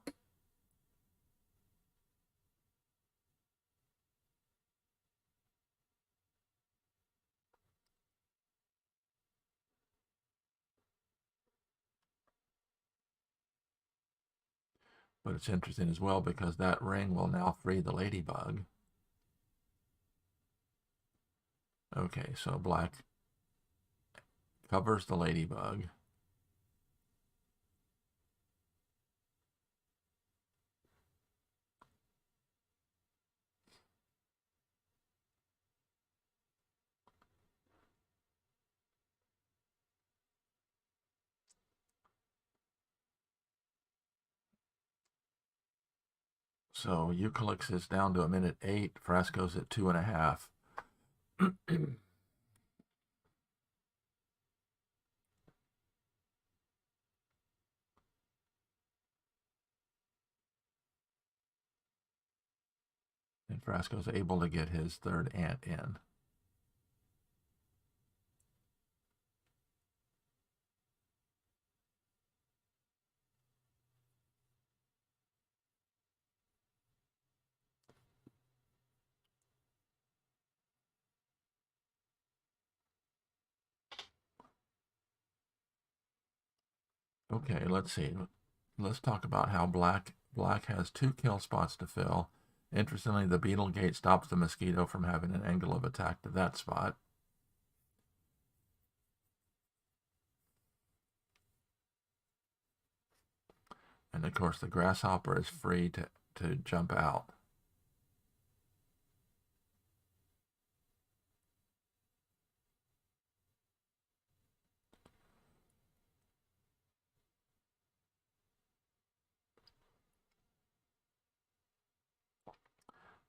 But it's interesting as well because that ring will now free the ladybug. Okay, so black covers the ladybug. So Eucalyx is down to 1:08. Frasco's at 2.5. And Frasco's able to get his third ant in. Okay, let's see. Let's talk about how black has 2 kill spots to fill. Interestingly, the beetle gate stops the mosquito from having an angle of attack to that spot. And of course, the grasshopper is free to jump out.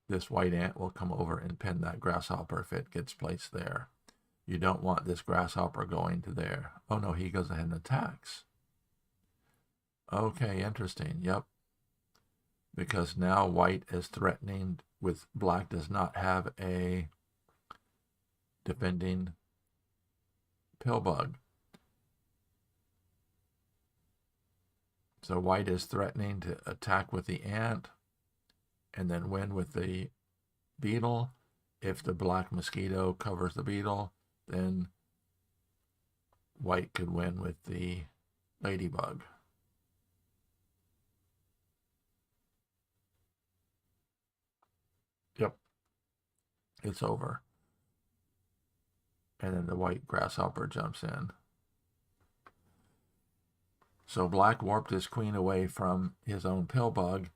This white ant will come over and pin that grasshopper if it gets placed there. You don't want this grasshopper going to there. Oh no, he goes ahead and attacks. Okay, interesting. Yep. Because now white is threatening with black does not have a defending pill bug. So white is threatening to attack with the ant and then win with the beetle. If the black mosquito covers the beetle, then white could win with the ladybug. Yep, it's over. And then the white grasshopper jumps in. So black warped his queen away from his own pill bug,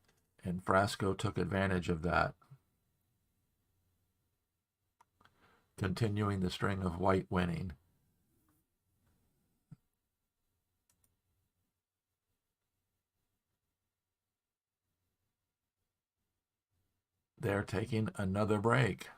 and Frasco took advantage of that, continuing the string of white winning. They're taking another break.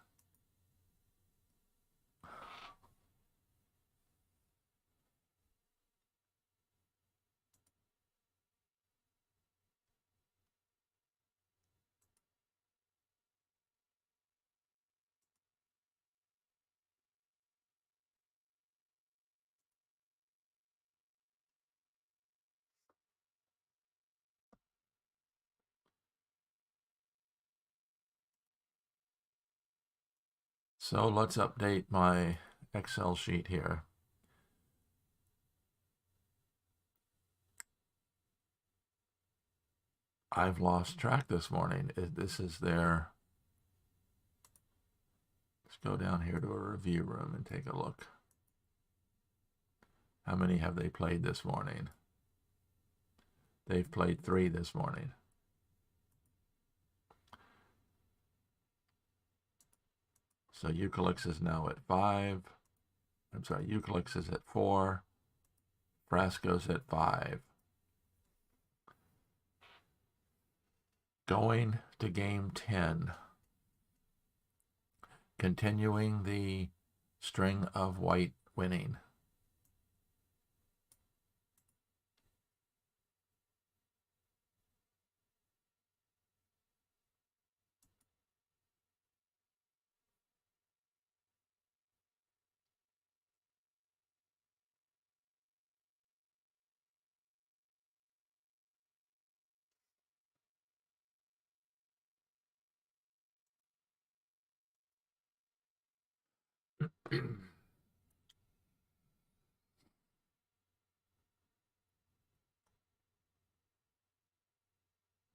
So let's update my Excel sheet here. I've lost track this morning. This is their... Let's go down here to a review room and take a look. How many have they played this morning? They've played 3 this morning. So Eucalyx is now at 5. I'm sorry, Eucalyx is at 4. Frasco's at 5. Going to game 10. Continuing the string of white winning.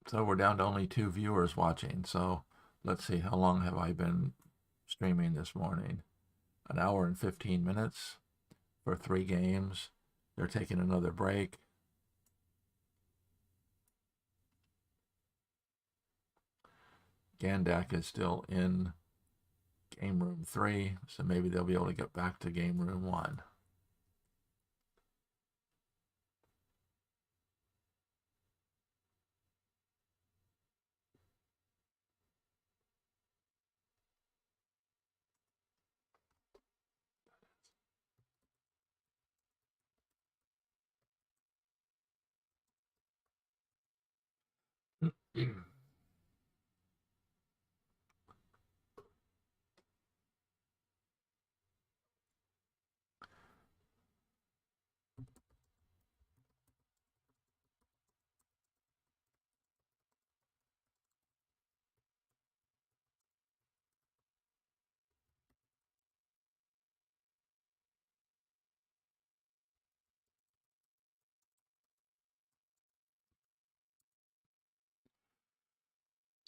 So we're down to only 2 viewers watching. So let's see, how long have I been streaming this morning? An hour and 15 minutes for 3 games. They're taking another break. Gandak is still in game room 3, so maybe they'll be able to get back to game room 1.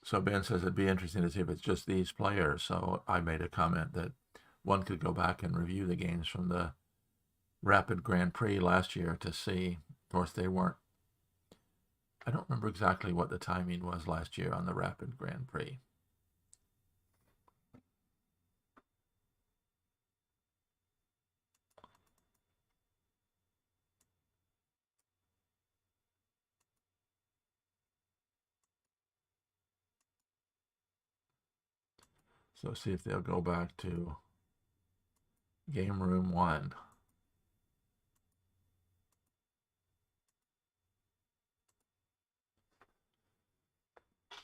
So Ben says it'd be interesting to see if it's just these players. So I made a comment that one could go back and review the games from the Rapid Grand Prix last year to see. Of course, they weren't. I don't remember exactly what the timing was last year on the Rapid Grand Prix. So see if they'll go back to game room 1.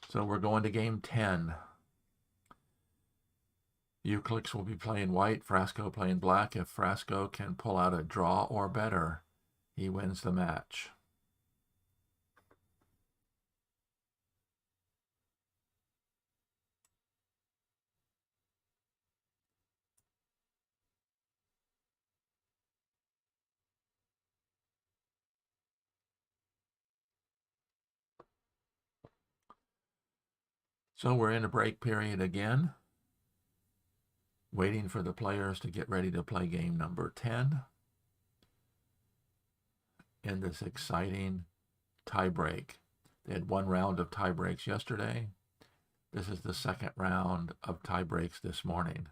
So we're going to game 10. Eucalyx will be playing white, Frasco playing black. If Frasco can pull out a draw or better, he wins the match. So we're in a break period again, waiting for the players to get ready to play game number 10 in this exciting tie break. They had 1 round of tie breaks yesterday. This is the 2nd round of tie breaks this morning.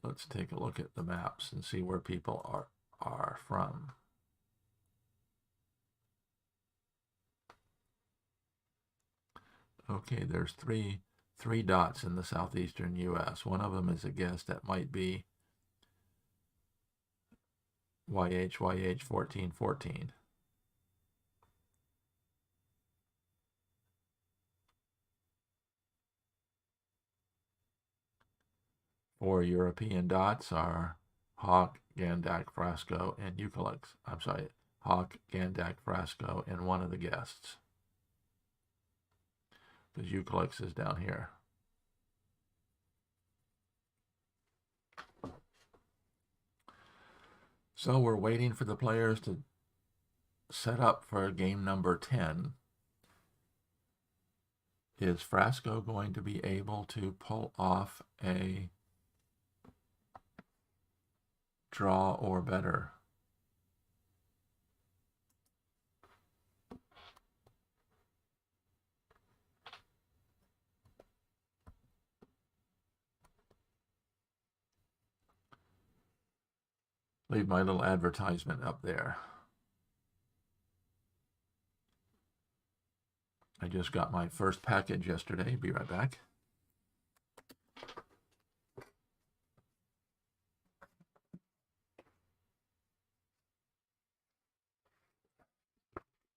Let's take a look at the maps and see where people are from. Okay, there's three dots in the southeastern U.S. One of them is a guess. That might be YH1414. Four European dots are Hawk, Gandak, Frasco, and Eucalyx. I'm sorry, Hawk, Gandak, Frasco, and one of the guests. Because Eucalyx is down here. So we're waiting for the players to set up for game number 10. Is Frasco going to be able to pull off a draw or better? Leave my little advertisement up there. I just got my first package yesterday. Be right back.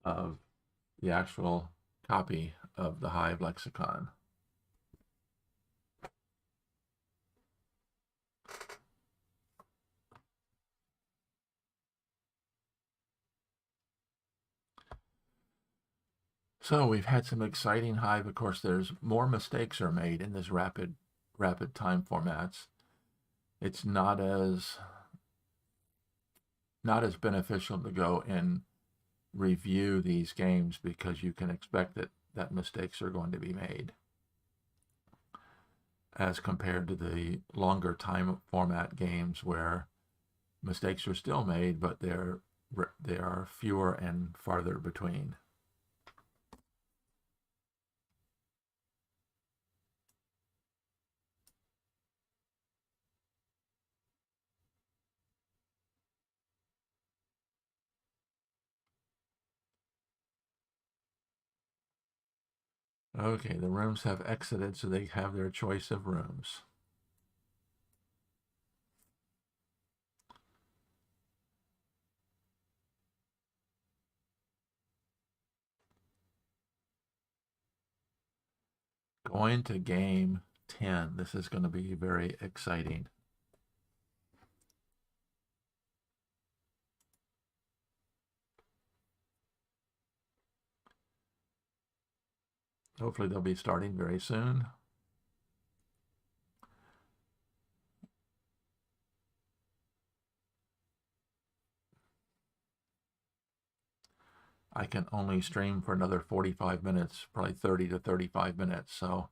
Of the actual copy of the Hive lexicon. So we've had some exciting Hive. Of course, there's more mistakes are made in this rapid time formats. It's not as not as beneficial to go and review these games because you can expect that mistakes are going to be made, as compared to the longer time format games where mistakes are still made, but they are fewer and farther between. Okay, the rooms have exited, so they have their choice of rooms. Going to game 10. This is going to be very exciting. Hopefully they'll be starting very soon. I can only stream for another 45 minutes, probably 30 to 35 minutes. So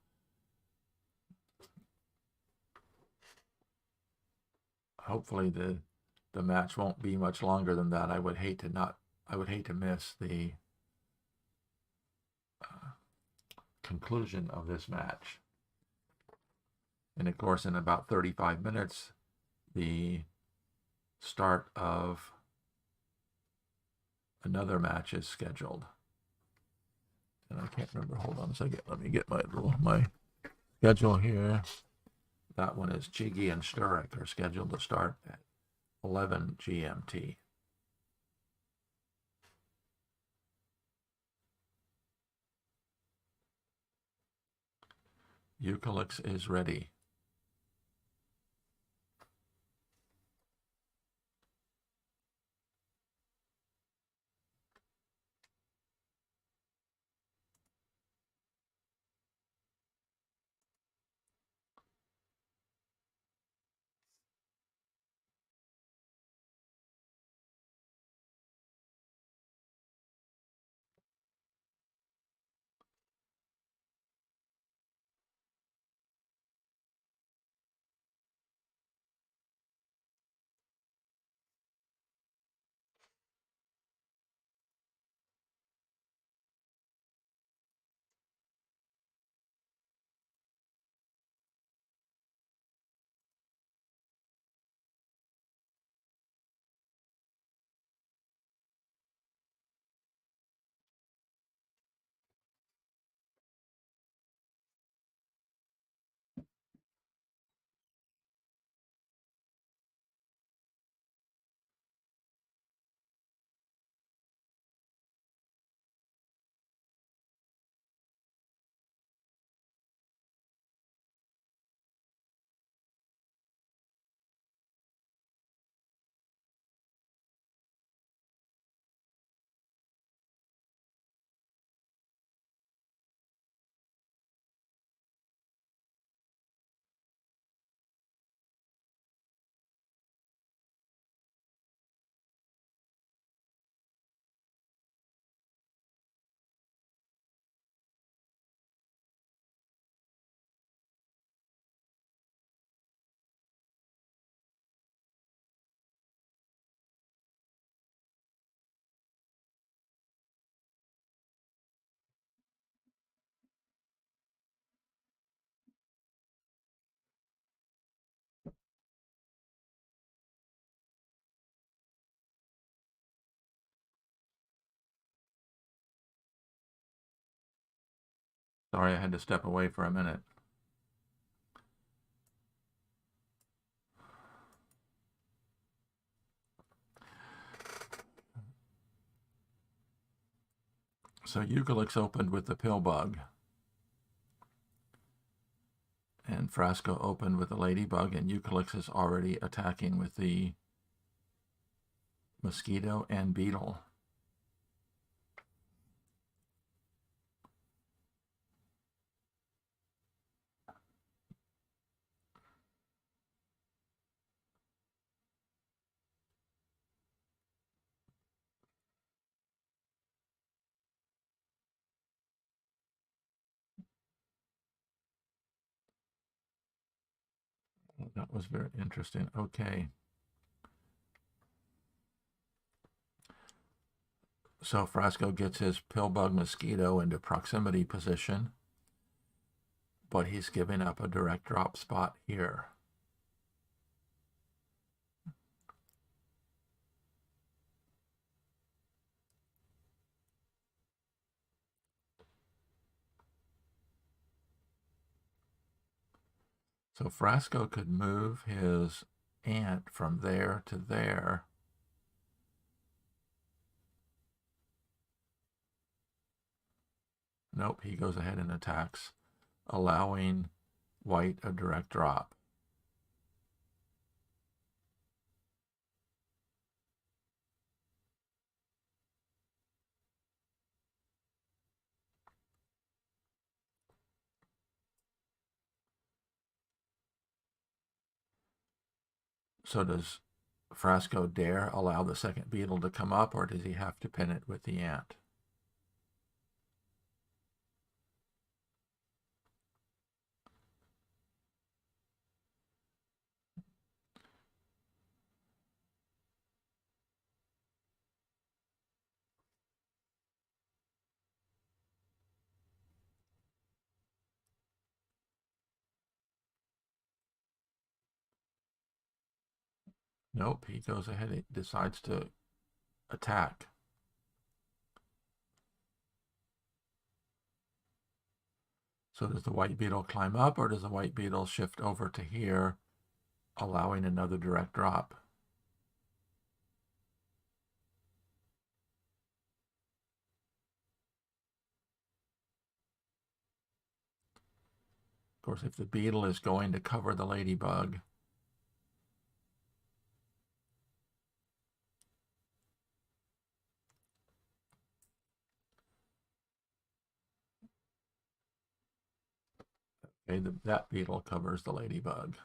hopefully the match won't be much longer than that. I would hate to miss the conclusion of this match. And of course, in about 35 minutes, the start of another match is scheduled. And I can't remember. Hold on a second. Let me get my schedule here. That one is Chigi and Sturek are scheduled to start at 11 GMT. Eucalyx is ready. Sorry, I had to step away for a minute. So Eucalyx opened with the pill bug, and Frasco opened with the ladybug, and Eucalyx is already attacking with the mosquito and beetle. That was very interesting. Okay. So Frasco gets his pillbug mosquito into proximity position, but he's giving up a direct drop spot here. So Frasco could move his ant from there to there. Nope, he goes ahead and attacks, allowing white a direct drop. So does Frasco dare allow the second beetle to come up, or does he have to pin it with the ant? Nope, he goes ahead and decides to attack. So does the white beetle climb up, or does the white beetle shift over to here, allowing another direct drop? Of course, if the beetle is going to cover the ladybug, okay, that beetle covers the ladybug.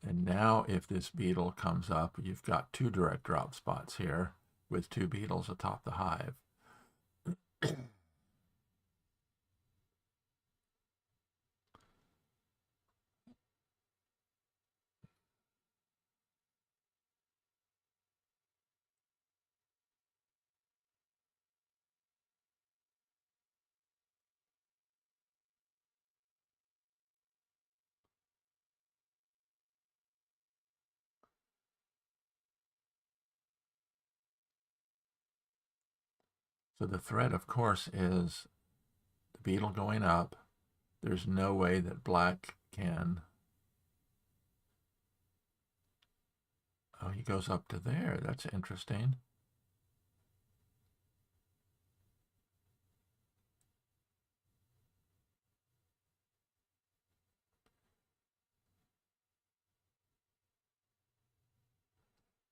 And now if this beetle comes up, you've got two direct drop spots here with two beetles atop the hive. So the threat, of course, is the beetle going up. There's no way that black can... Oh, he goes up to there. That's interesting.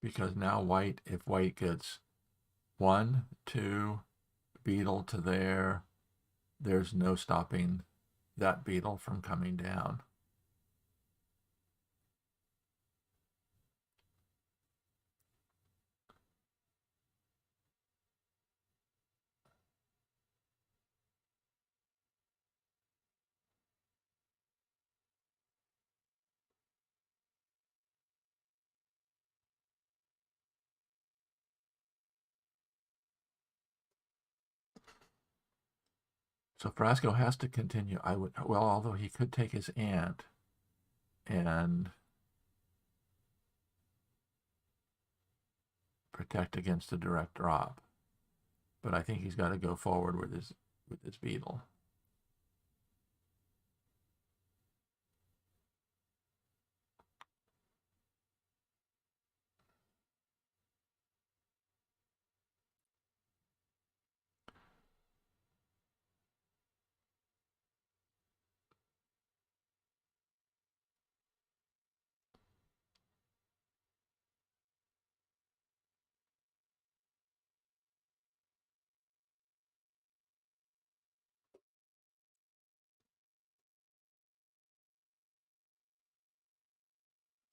Because now white, if white gets 1, 2, beetle to there, there's no stopping that beetle from coming down. So Frasco has to continue. Well, although he could take his ant and protect against a direct drop, but I think he's got to go forward with his beetle.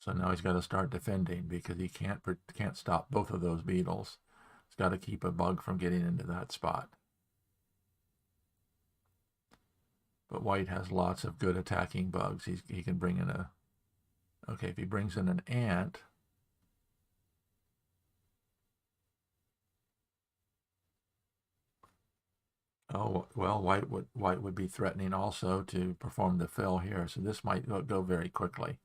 So now he's got to start defending because he can't stop both of those beetles. He's got to keep a bug from getting into that spot. But white has lots of good attacking bugs. He can bring in a... Okay, if he brings in an ant... Oh, well, white would be threatening also to perform the fill here, so this might go very quickly.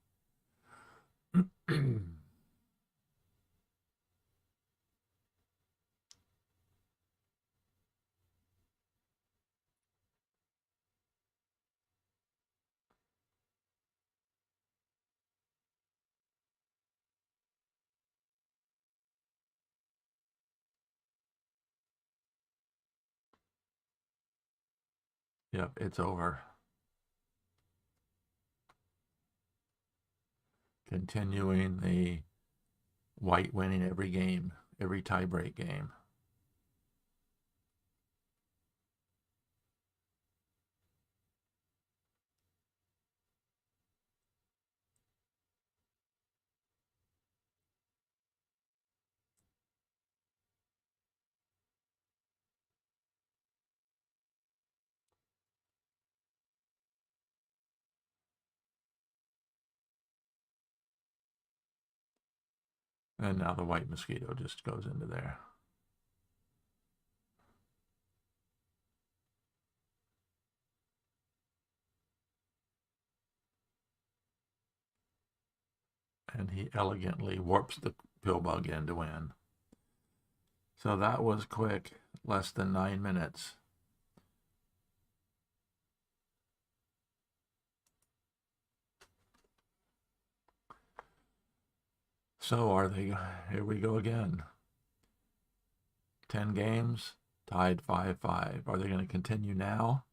Yep, it's over. Continuing the white winning every game, every tie-break game. And now the white mosquito just goes into there. And he elegantly warps the pill bug in to win. So that was quick, less than 9 minutes. So are they, here we go again. 10 games, tied 5-5. Are they going to continue now?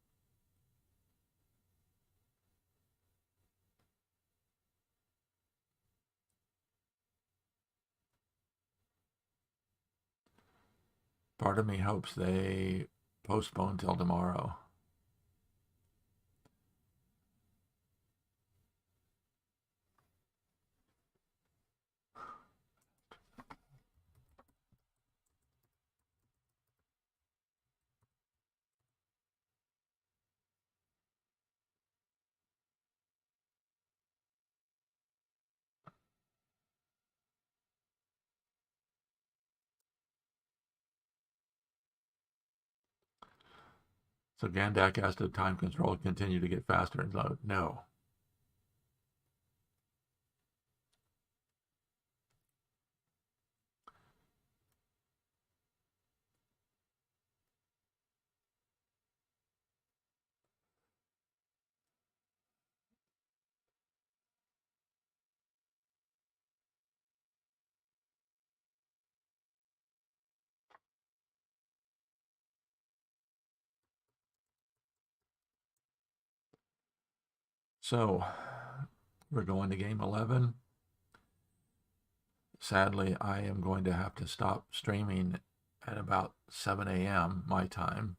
Part of me hopes they postpone till tomorrow. So Gandak asked the time control continue to get faster and load. No. So we're going to game 11. Sadly, I am going to have to stop streaming at about 7 a.m. my time.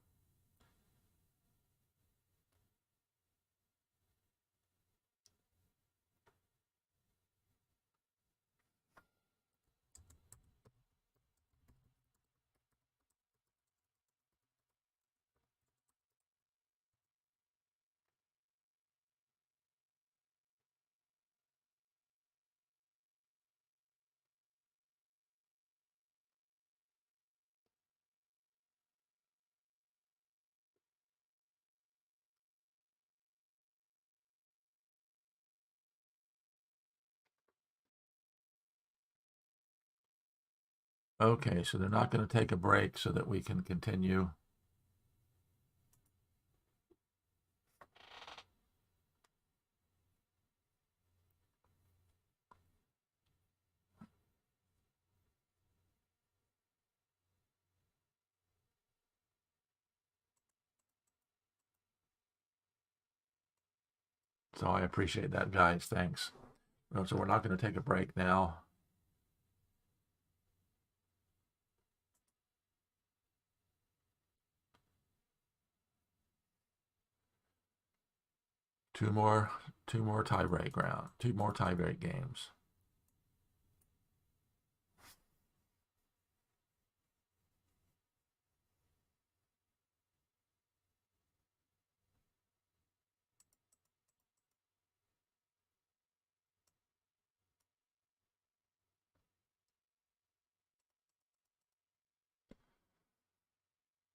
Okay, so they're not going to take a break so that we can continue. So I appreciate that, guys. Thanks. So we're not going to take a break now. Two more tie-break round. Two more tie-break games.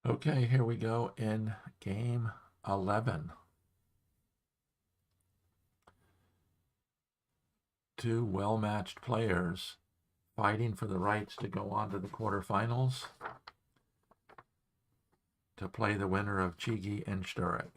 Okay, here we go in game 11. Two well-matched players fighting for the rights to go on to the quarterfinals to play the winner of Chigi and Sturek.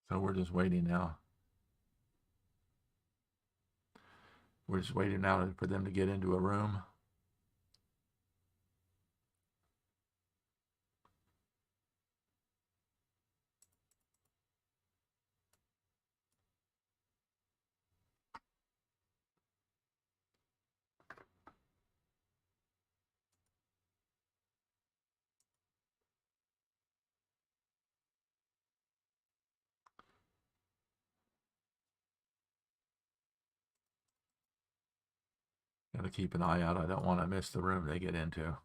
So we're just waiting now. We're just waiting now for them to get into a room. Got to keep an eye out. I don't want to miss the room they get into.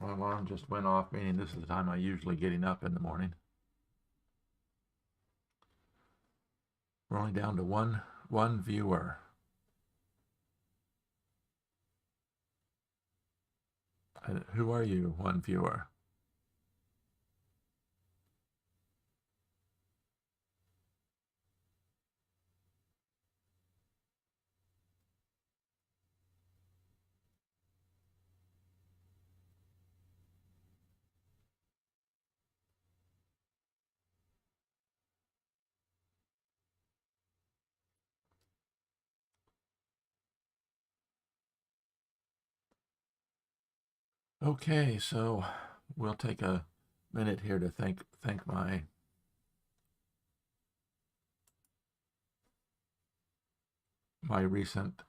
My alarm just went off, meaning this is the time I usually getting up in the morning. We're only down to one viewer. Who are you, one viewer? Okay, so we'll take a minute here to thank my recent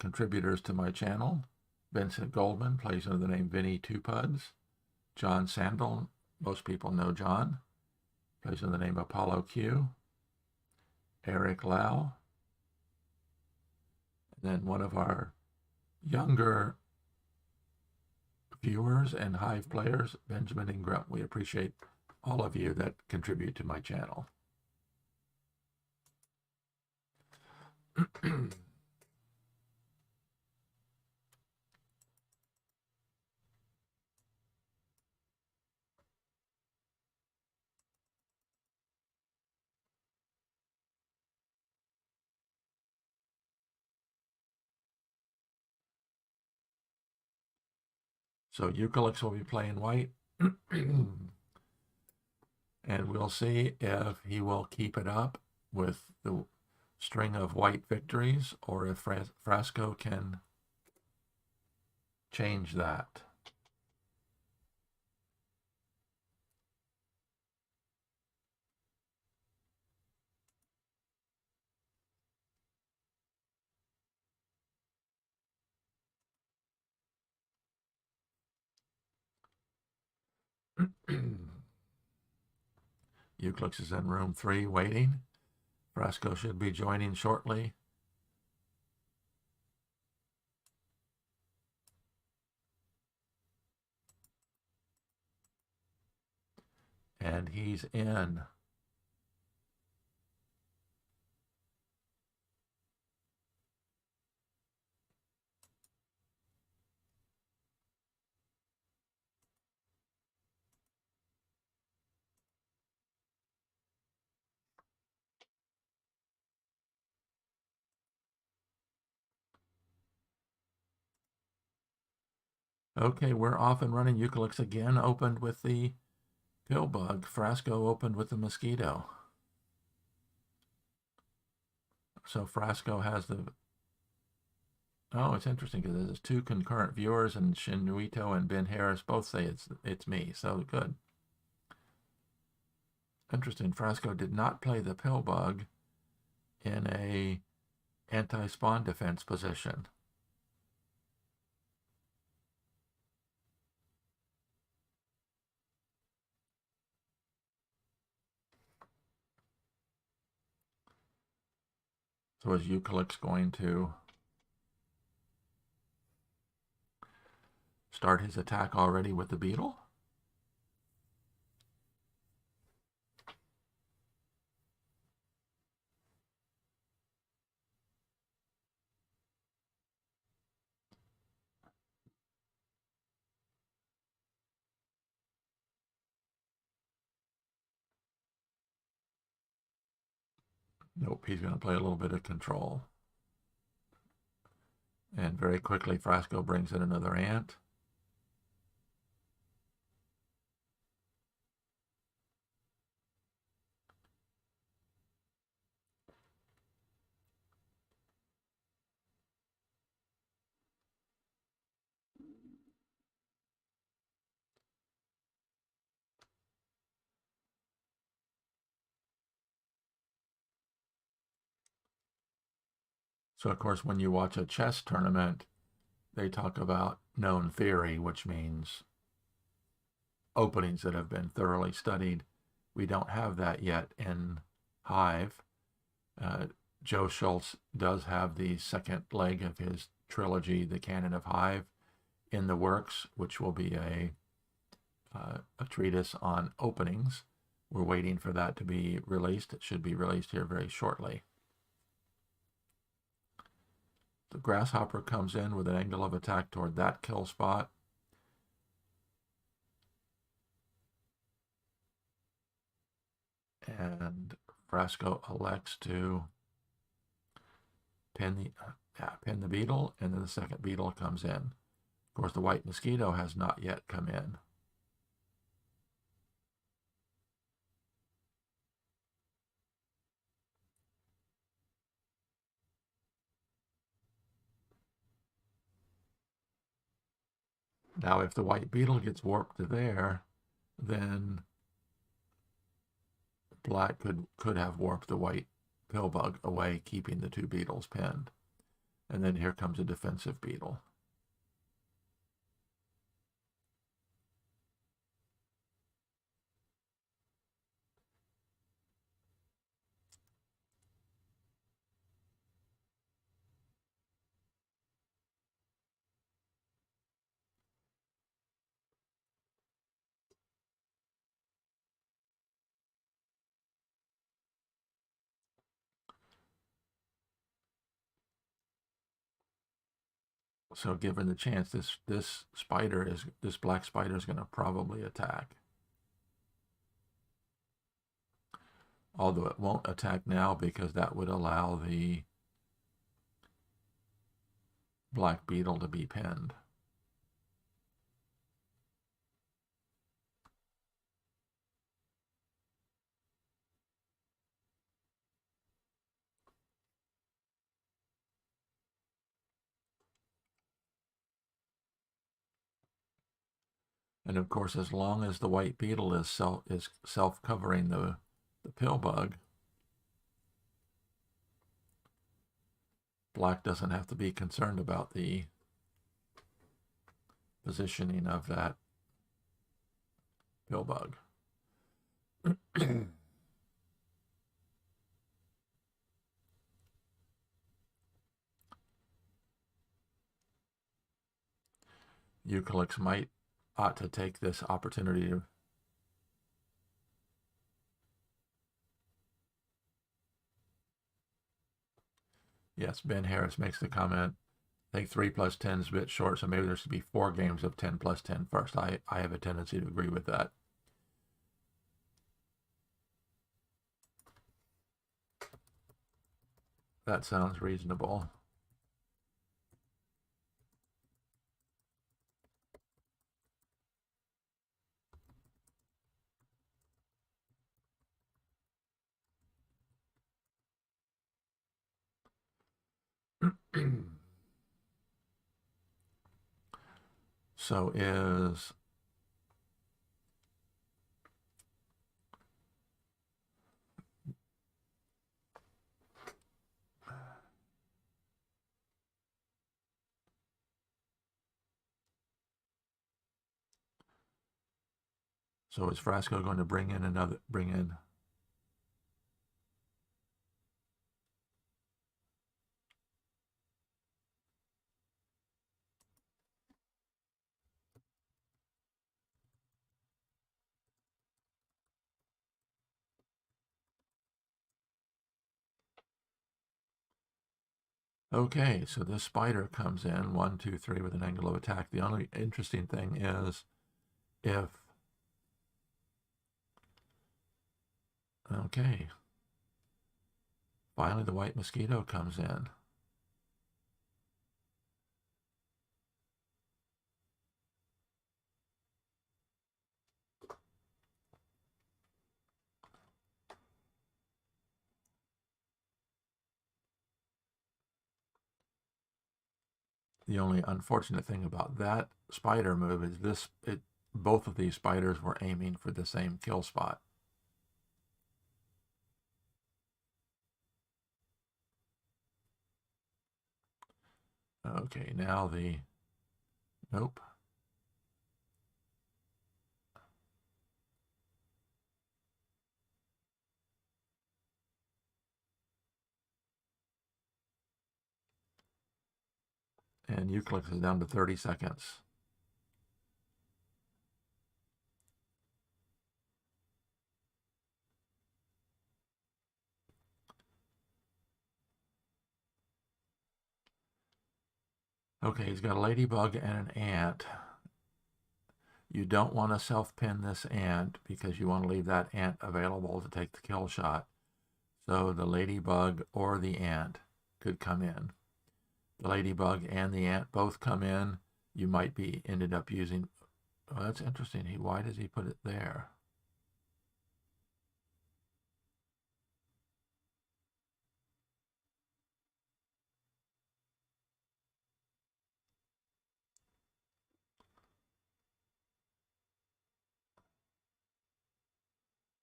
contributors to my channel. Vincent Goldman plays under the name Vinny Two Puds. John Sandel, most people know John, plays under the name Apollo Q. Eric Lau. And then one of our younger viewers and Hive players, Benjamin Ingram. We appreciate all of you that contribute to my channel. So Eucalyx will be playing white. And we'll see if he will keep it up with the string of white victories or if Frasco can change that. Eucalyx is in room 3 waiting. Frasco should be joining shortly. And he's in. Okay, we're off and running. Eucalyx again opened with the pill bug. Frasco opened with the mosquito. So Frasco has the Oh, it's interesting because there's two concurrent viewers, and Shinrito and Ben Harris both say it's me. So good. Interesting. Frasco did not play the pill bug in a anti-spawn defense position. So is Eucalyx going to start his attack already with the beetle? Nope, he's going to play a little bit of control. And very quickly, Frasco brings in another ant. So, of course, when you watch a chess tournament, they talk about known theory, which means openings that have been thoroughly studied. We don't have that yet in Hive. Joe Schultz does have the second leg of his trilogy, The Canon of Hive, in the works, which will be a treatise on openings. We're waiting for that to be released. It should be released here very shortly. The grasshopper comes in with an angle of attack toward that kill spot. And Frasco elects to pin the beetle, and then the second beetle comes in. Of course, the white mosquito has not yet come in. Now, if the white beetle gets warped to there, then black could have warped the white pillbug away, keeping the two beetles pinned. And then here comes a defensive beetle. So given the chance, this black spider is going to probably attack. Although it won't attack now because that would allow the black beetle to be pinned. And of course, as long as the white beetle is self-covering the pill bug, black doesn't have to be concerned about the positioning of that pill bug. Eucalyx ought to take this opportunity to Yes, Ben Harris makes the comment. I think 3 plus 10 is a bit short, so maybe there should be 4 games of 10 plus 10 first. I have a tendency to agree with that. That sounds reasonable. So is Frasco going to bring in Okay, so this spider comes in 1, 2, 3 with an angle of attack. The only interesting thing is if, okay, finally the white mosquito comes in. The only unfortunate thing about that spider move is both of these spiders were aiming for the same kill spot. Okay, now nope. And Eucalyx is down to 30 seconds. Okay, he's got a ladybug and an ant. You don't want to self-pin this ant because you want to leave that ant available to take the kill shot. So the ladybug or the ant could come in. The ladybug and the ant both come in. You might be ended up using, oh, that's interesting. Why does he put it there?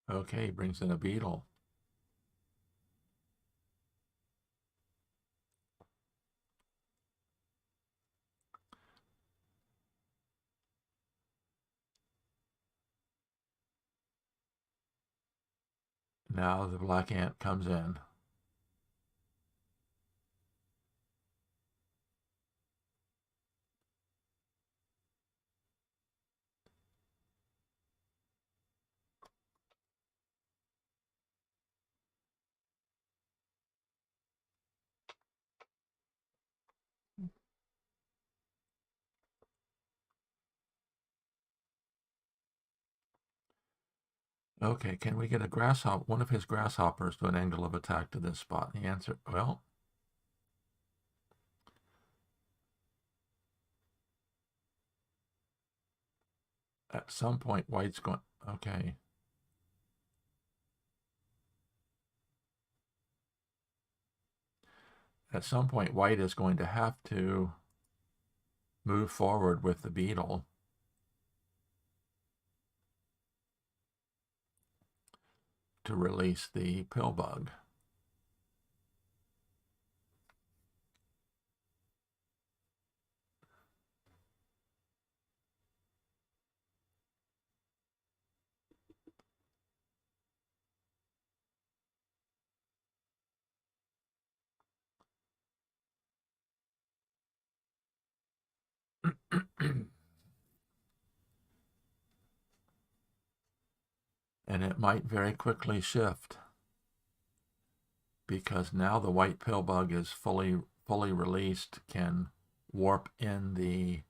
Okay, he brings in a beetle. Now the black ant comes in. Okay, can we get one of his grasshoppers to an angle of attack to this spot? And the answer, well, at some point white's going, okay. At some point white is going to have to move forward with the beetle to release the pill bug. And it might very quickly shift because now the white pill bug is fully released, can warp in the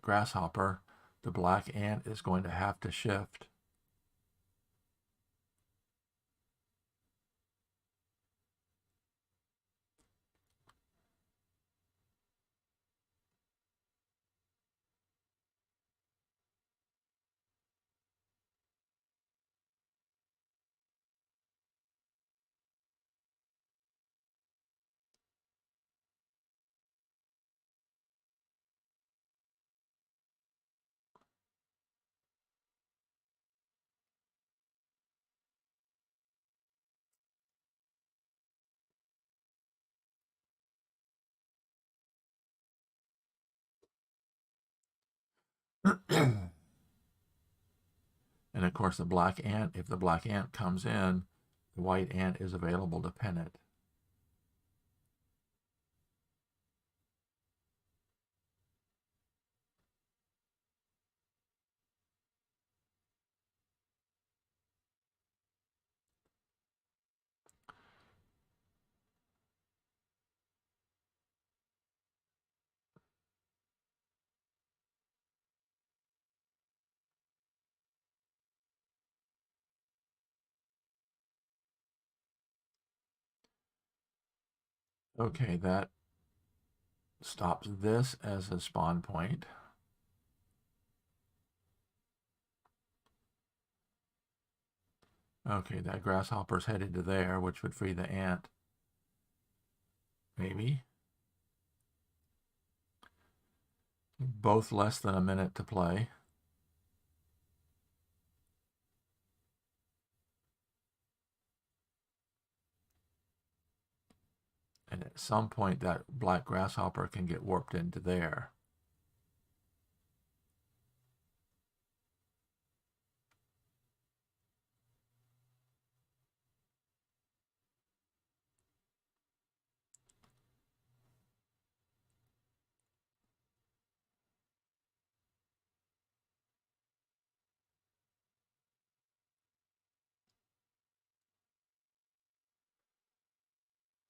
grasshopper. The black ant is going to have to shift. And of course, the black ant, if the black ant comes in, the white ant is available to pin it. Okay, that stops this as a spawn point. Okay, that grasshopper's headed to there, which would free the ant. Maybe. Both less than a minute to play. And at some point, that black grasshopper can get warped into there.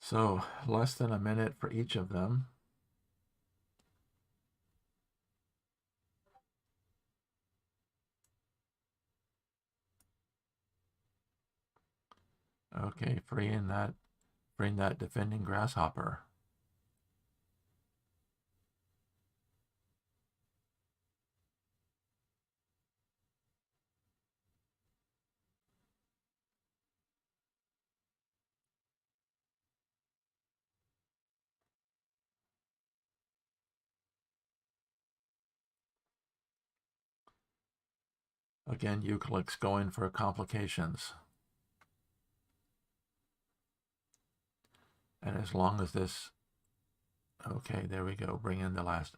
So less than a minute for each of them. Okay, freeing that defending grasshopper. Again, Eucalyx going for complications. And as long as this, okay, there we go, bring in the last.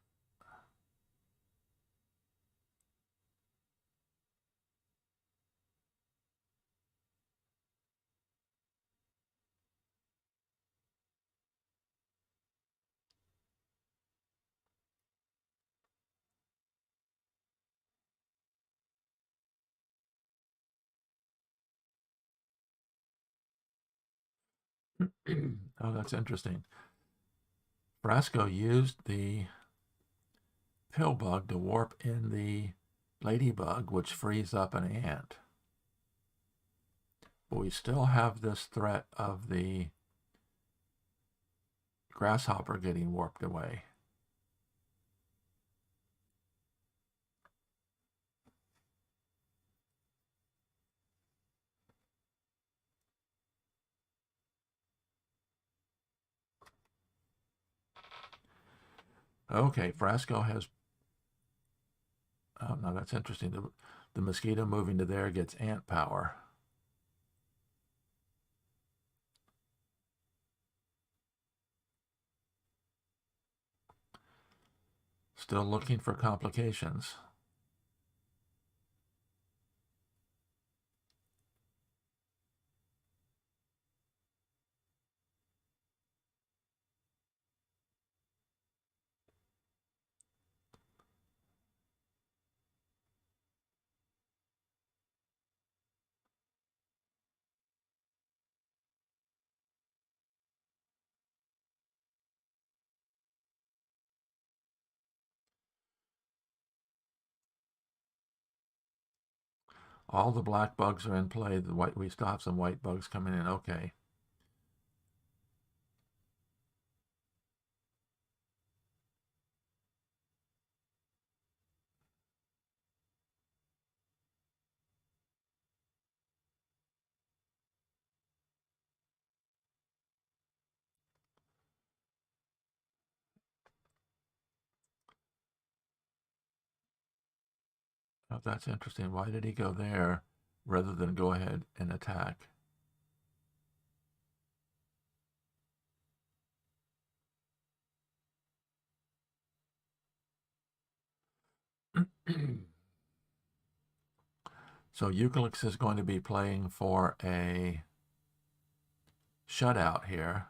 Oh, that's interesting. Frasco used the pill bug to warp in the ladybug, which frees up an ant. But we still have this threat of the grasshopper getting warped away. Okay, Frasco has, oh, no, that's interesting. The mosquito moving to there gets ant power. Still looking for complications. All the black bugs are in play. The white, we still have some white bugs coming in. Okay. Oh, that's interesting. Why did he go there rather than go ahead and attack? So Eucalyx is going to be playing for a shutout here.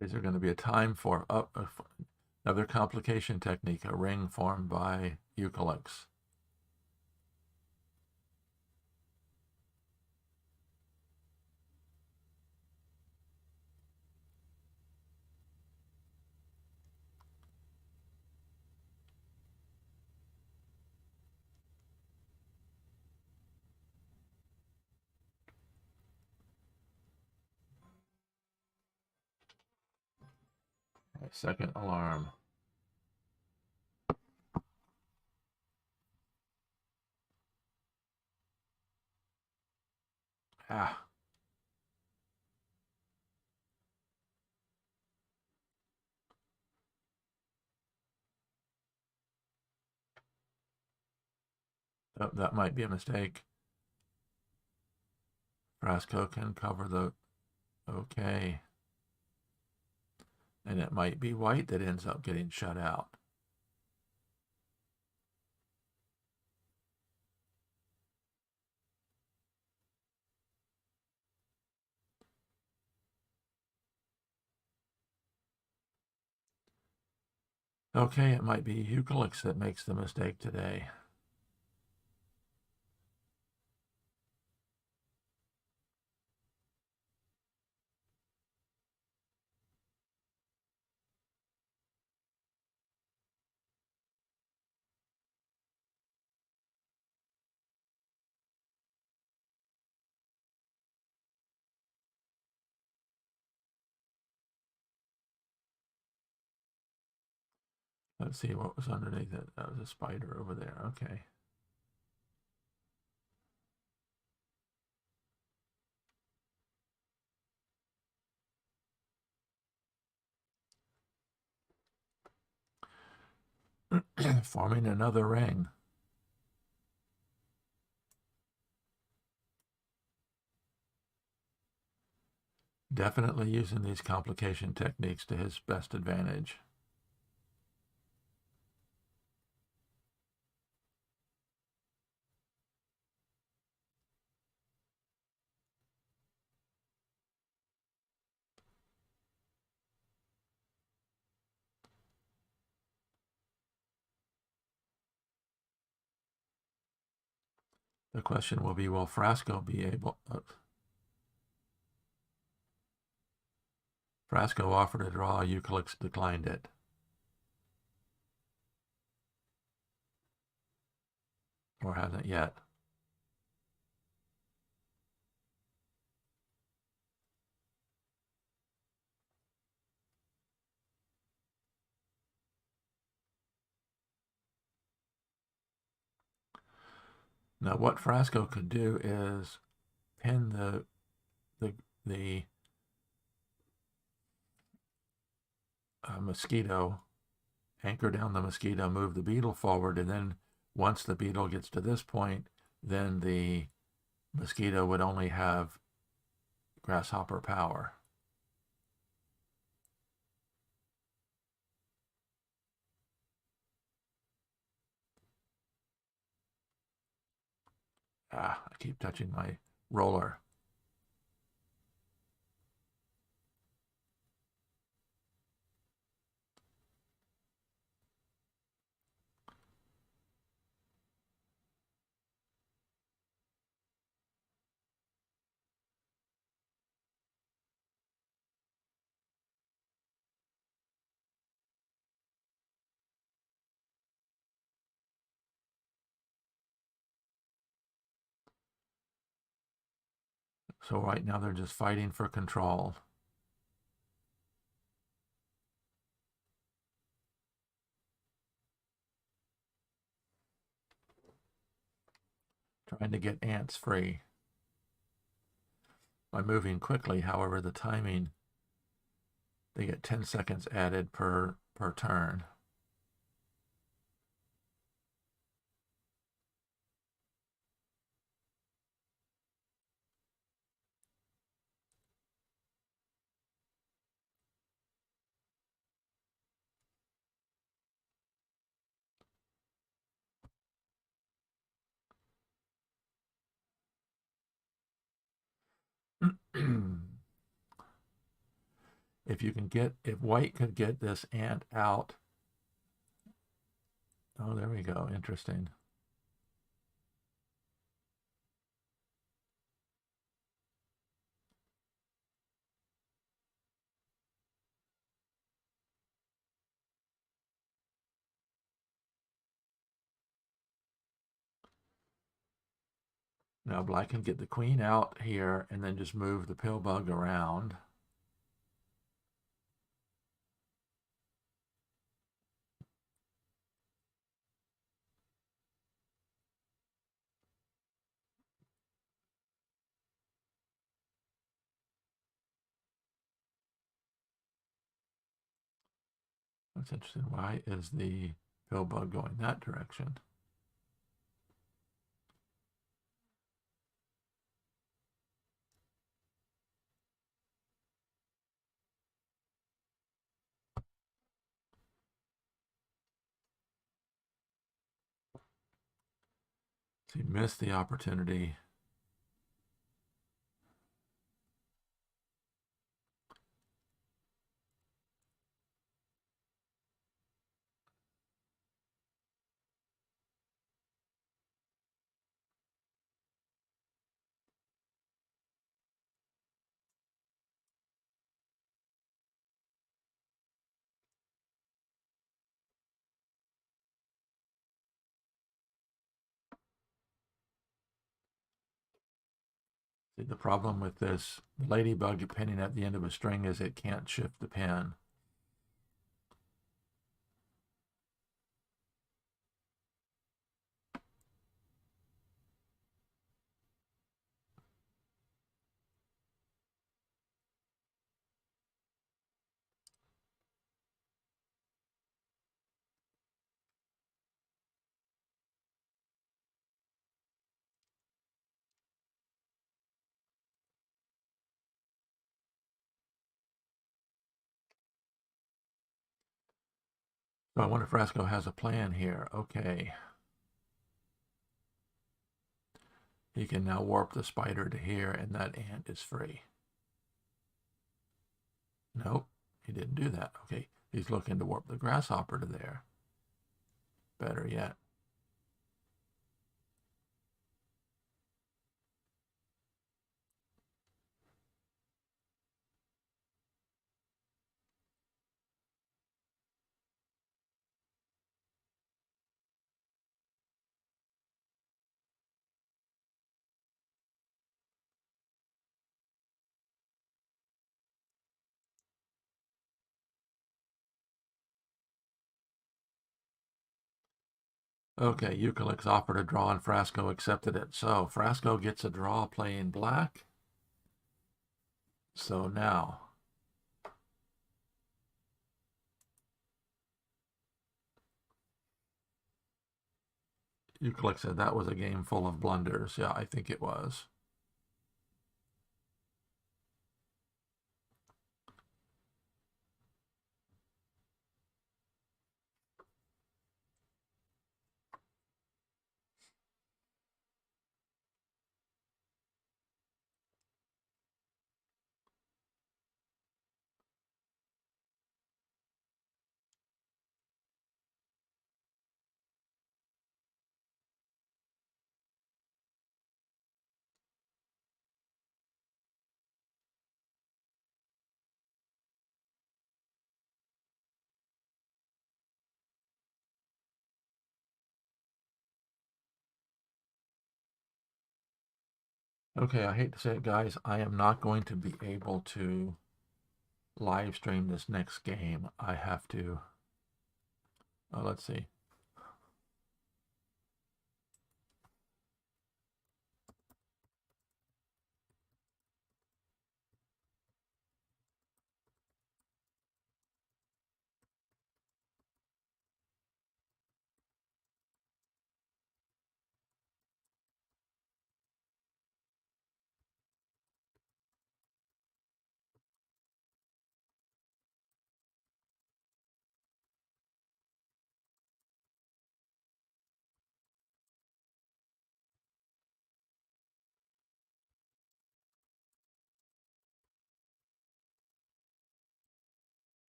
Is there going to be a time for another complication technique, a ring formed by Eucalyx? Second alarm. Ah. Oh, that might be a mistake. Frasco can cover the... Okay. And it might be white that ends up getting shut out. Okay, it might be Eucalyx that makes the mistake today. Let's see what was underneath it. That was a spider over there. Okay. Forming another ring. Definitely using these complication techniques to his best advantage. The question will be, will Frasco be able... Frasco offered a draw, Eucalyx declined it. Or hasn't yet. Now what Frasco could do is pin the mosquito, anchor down the mosquito, move the beetle forward, and then once the beetle gets to this point, then the mosquito would only have grasshopper power. Ah, I keep touching my roller. So right now they're just fighting for control. trying to get ants free by moving quickly. However, the timing, they get 10 seconds added per turn. If white could get this ant out. Oh, there we go. Interesting. Now black can get the queen out here and then just move the pill bug around. That's interesting. Why is the pill bug going that direction? So he missed the opportunity. See, the problem with this ladybug pinning at the end of a string is it can't shift the pin. So I wonder if Frasco has a plan here. Okay. He can now warp the spider to here and that ant is free. Nope, he didn't do that. Okay, he's looking to warp the grasshopper to there. Better yet. Okay, Eucalyx offered a draw and Frasco accepted it. So Frasco gets a draw playing black. So now Eucalyx said that was a game full of blunders. Yeah, I think it was. Okay, I hate to say it, guys. I am not going to be able to live stream this next game. I have to, let's see.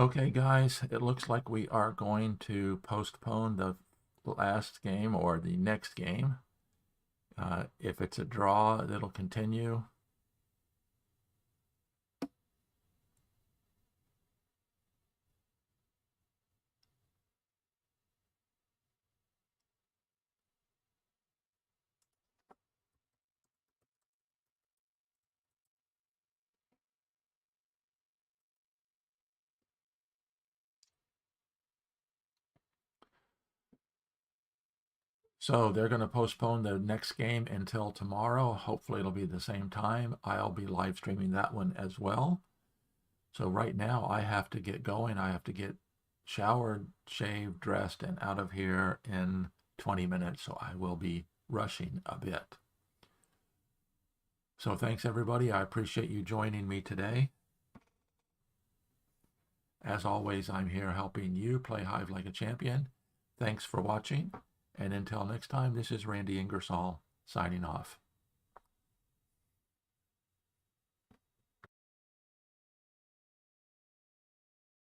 Okay, guys, it looks like we are going to postpone the last game or the next game. If it's a draw, it'll continue. So they're going to postpone the next game until tomorrow. Hopefully it'll be the same time. I'll be live streaming that one as well. So right now I have to get going. I have to get showered, shaved, dressed, and out of here in 20 minutes. So I will be rushing a bit. So thanks everybody. I appreciate you joining me today. As always, I'm here helping you play Hive like a champion. Thanks for watching. And until next time, this is Randy Ingersoll signing off.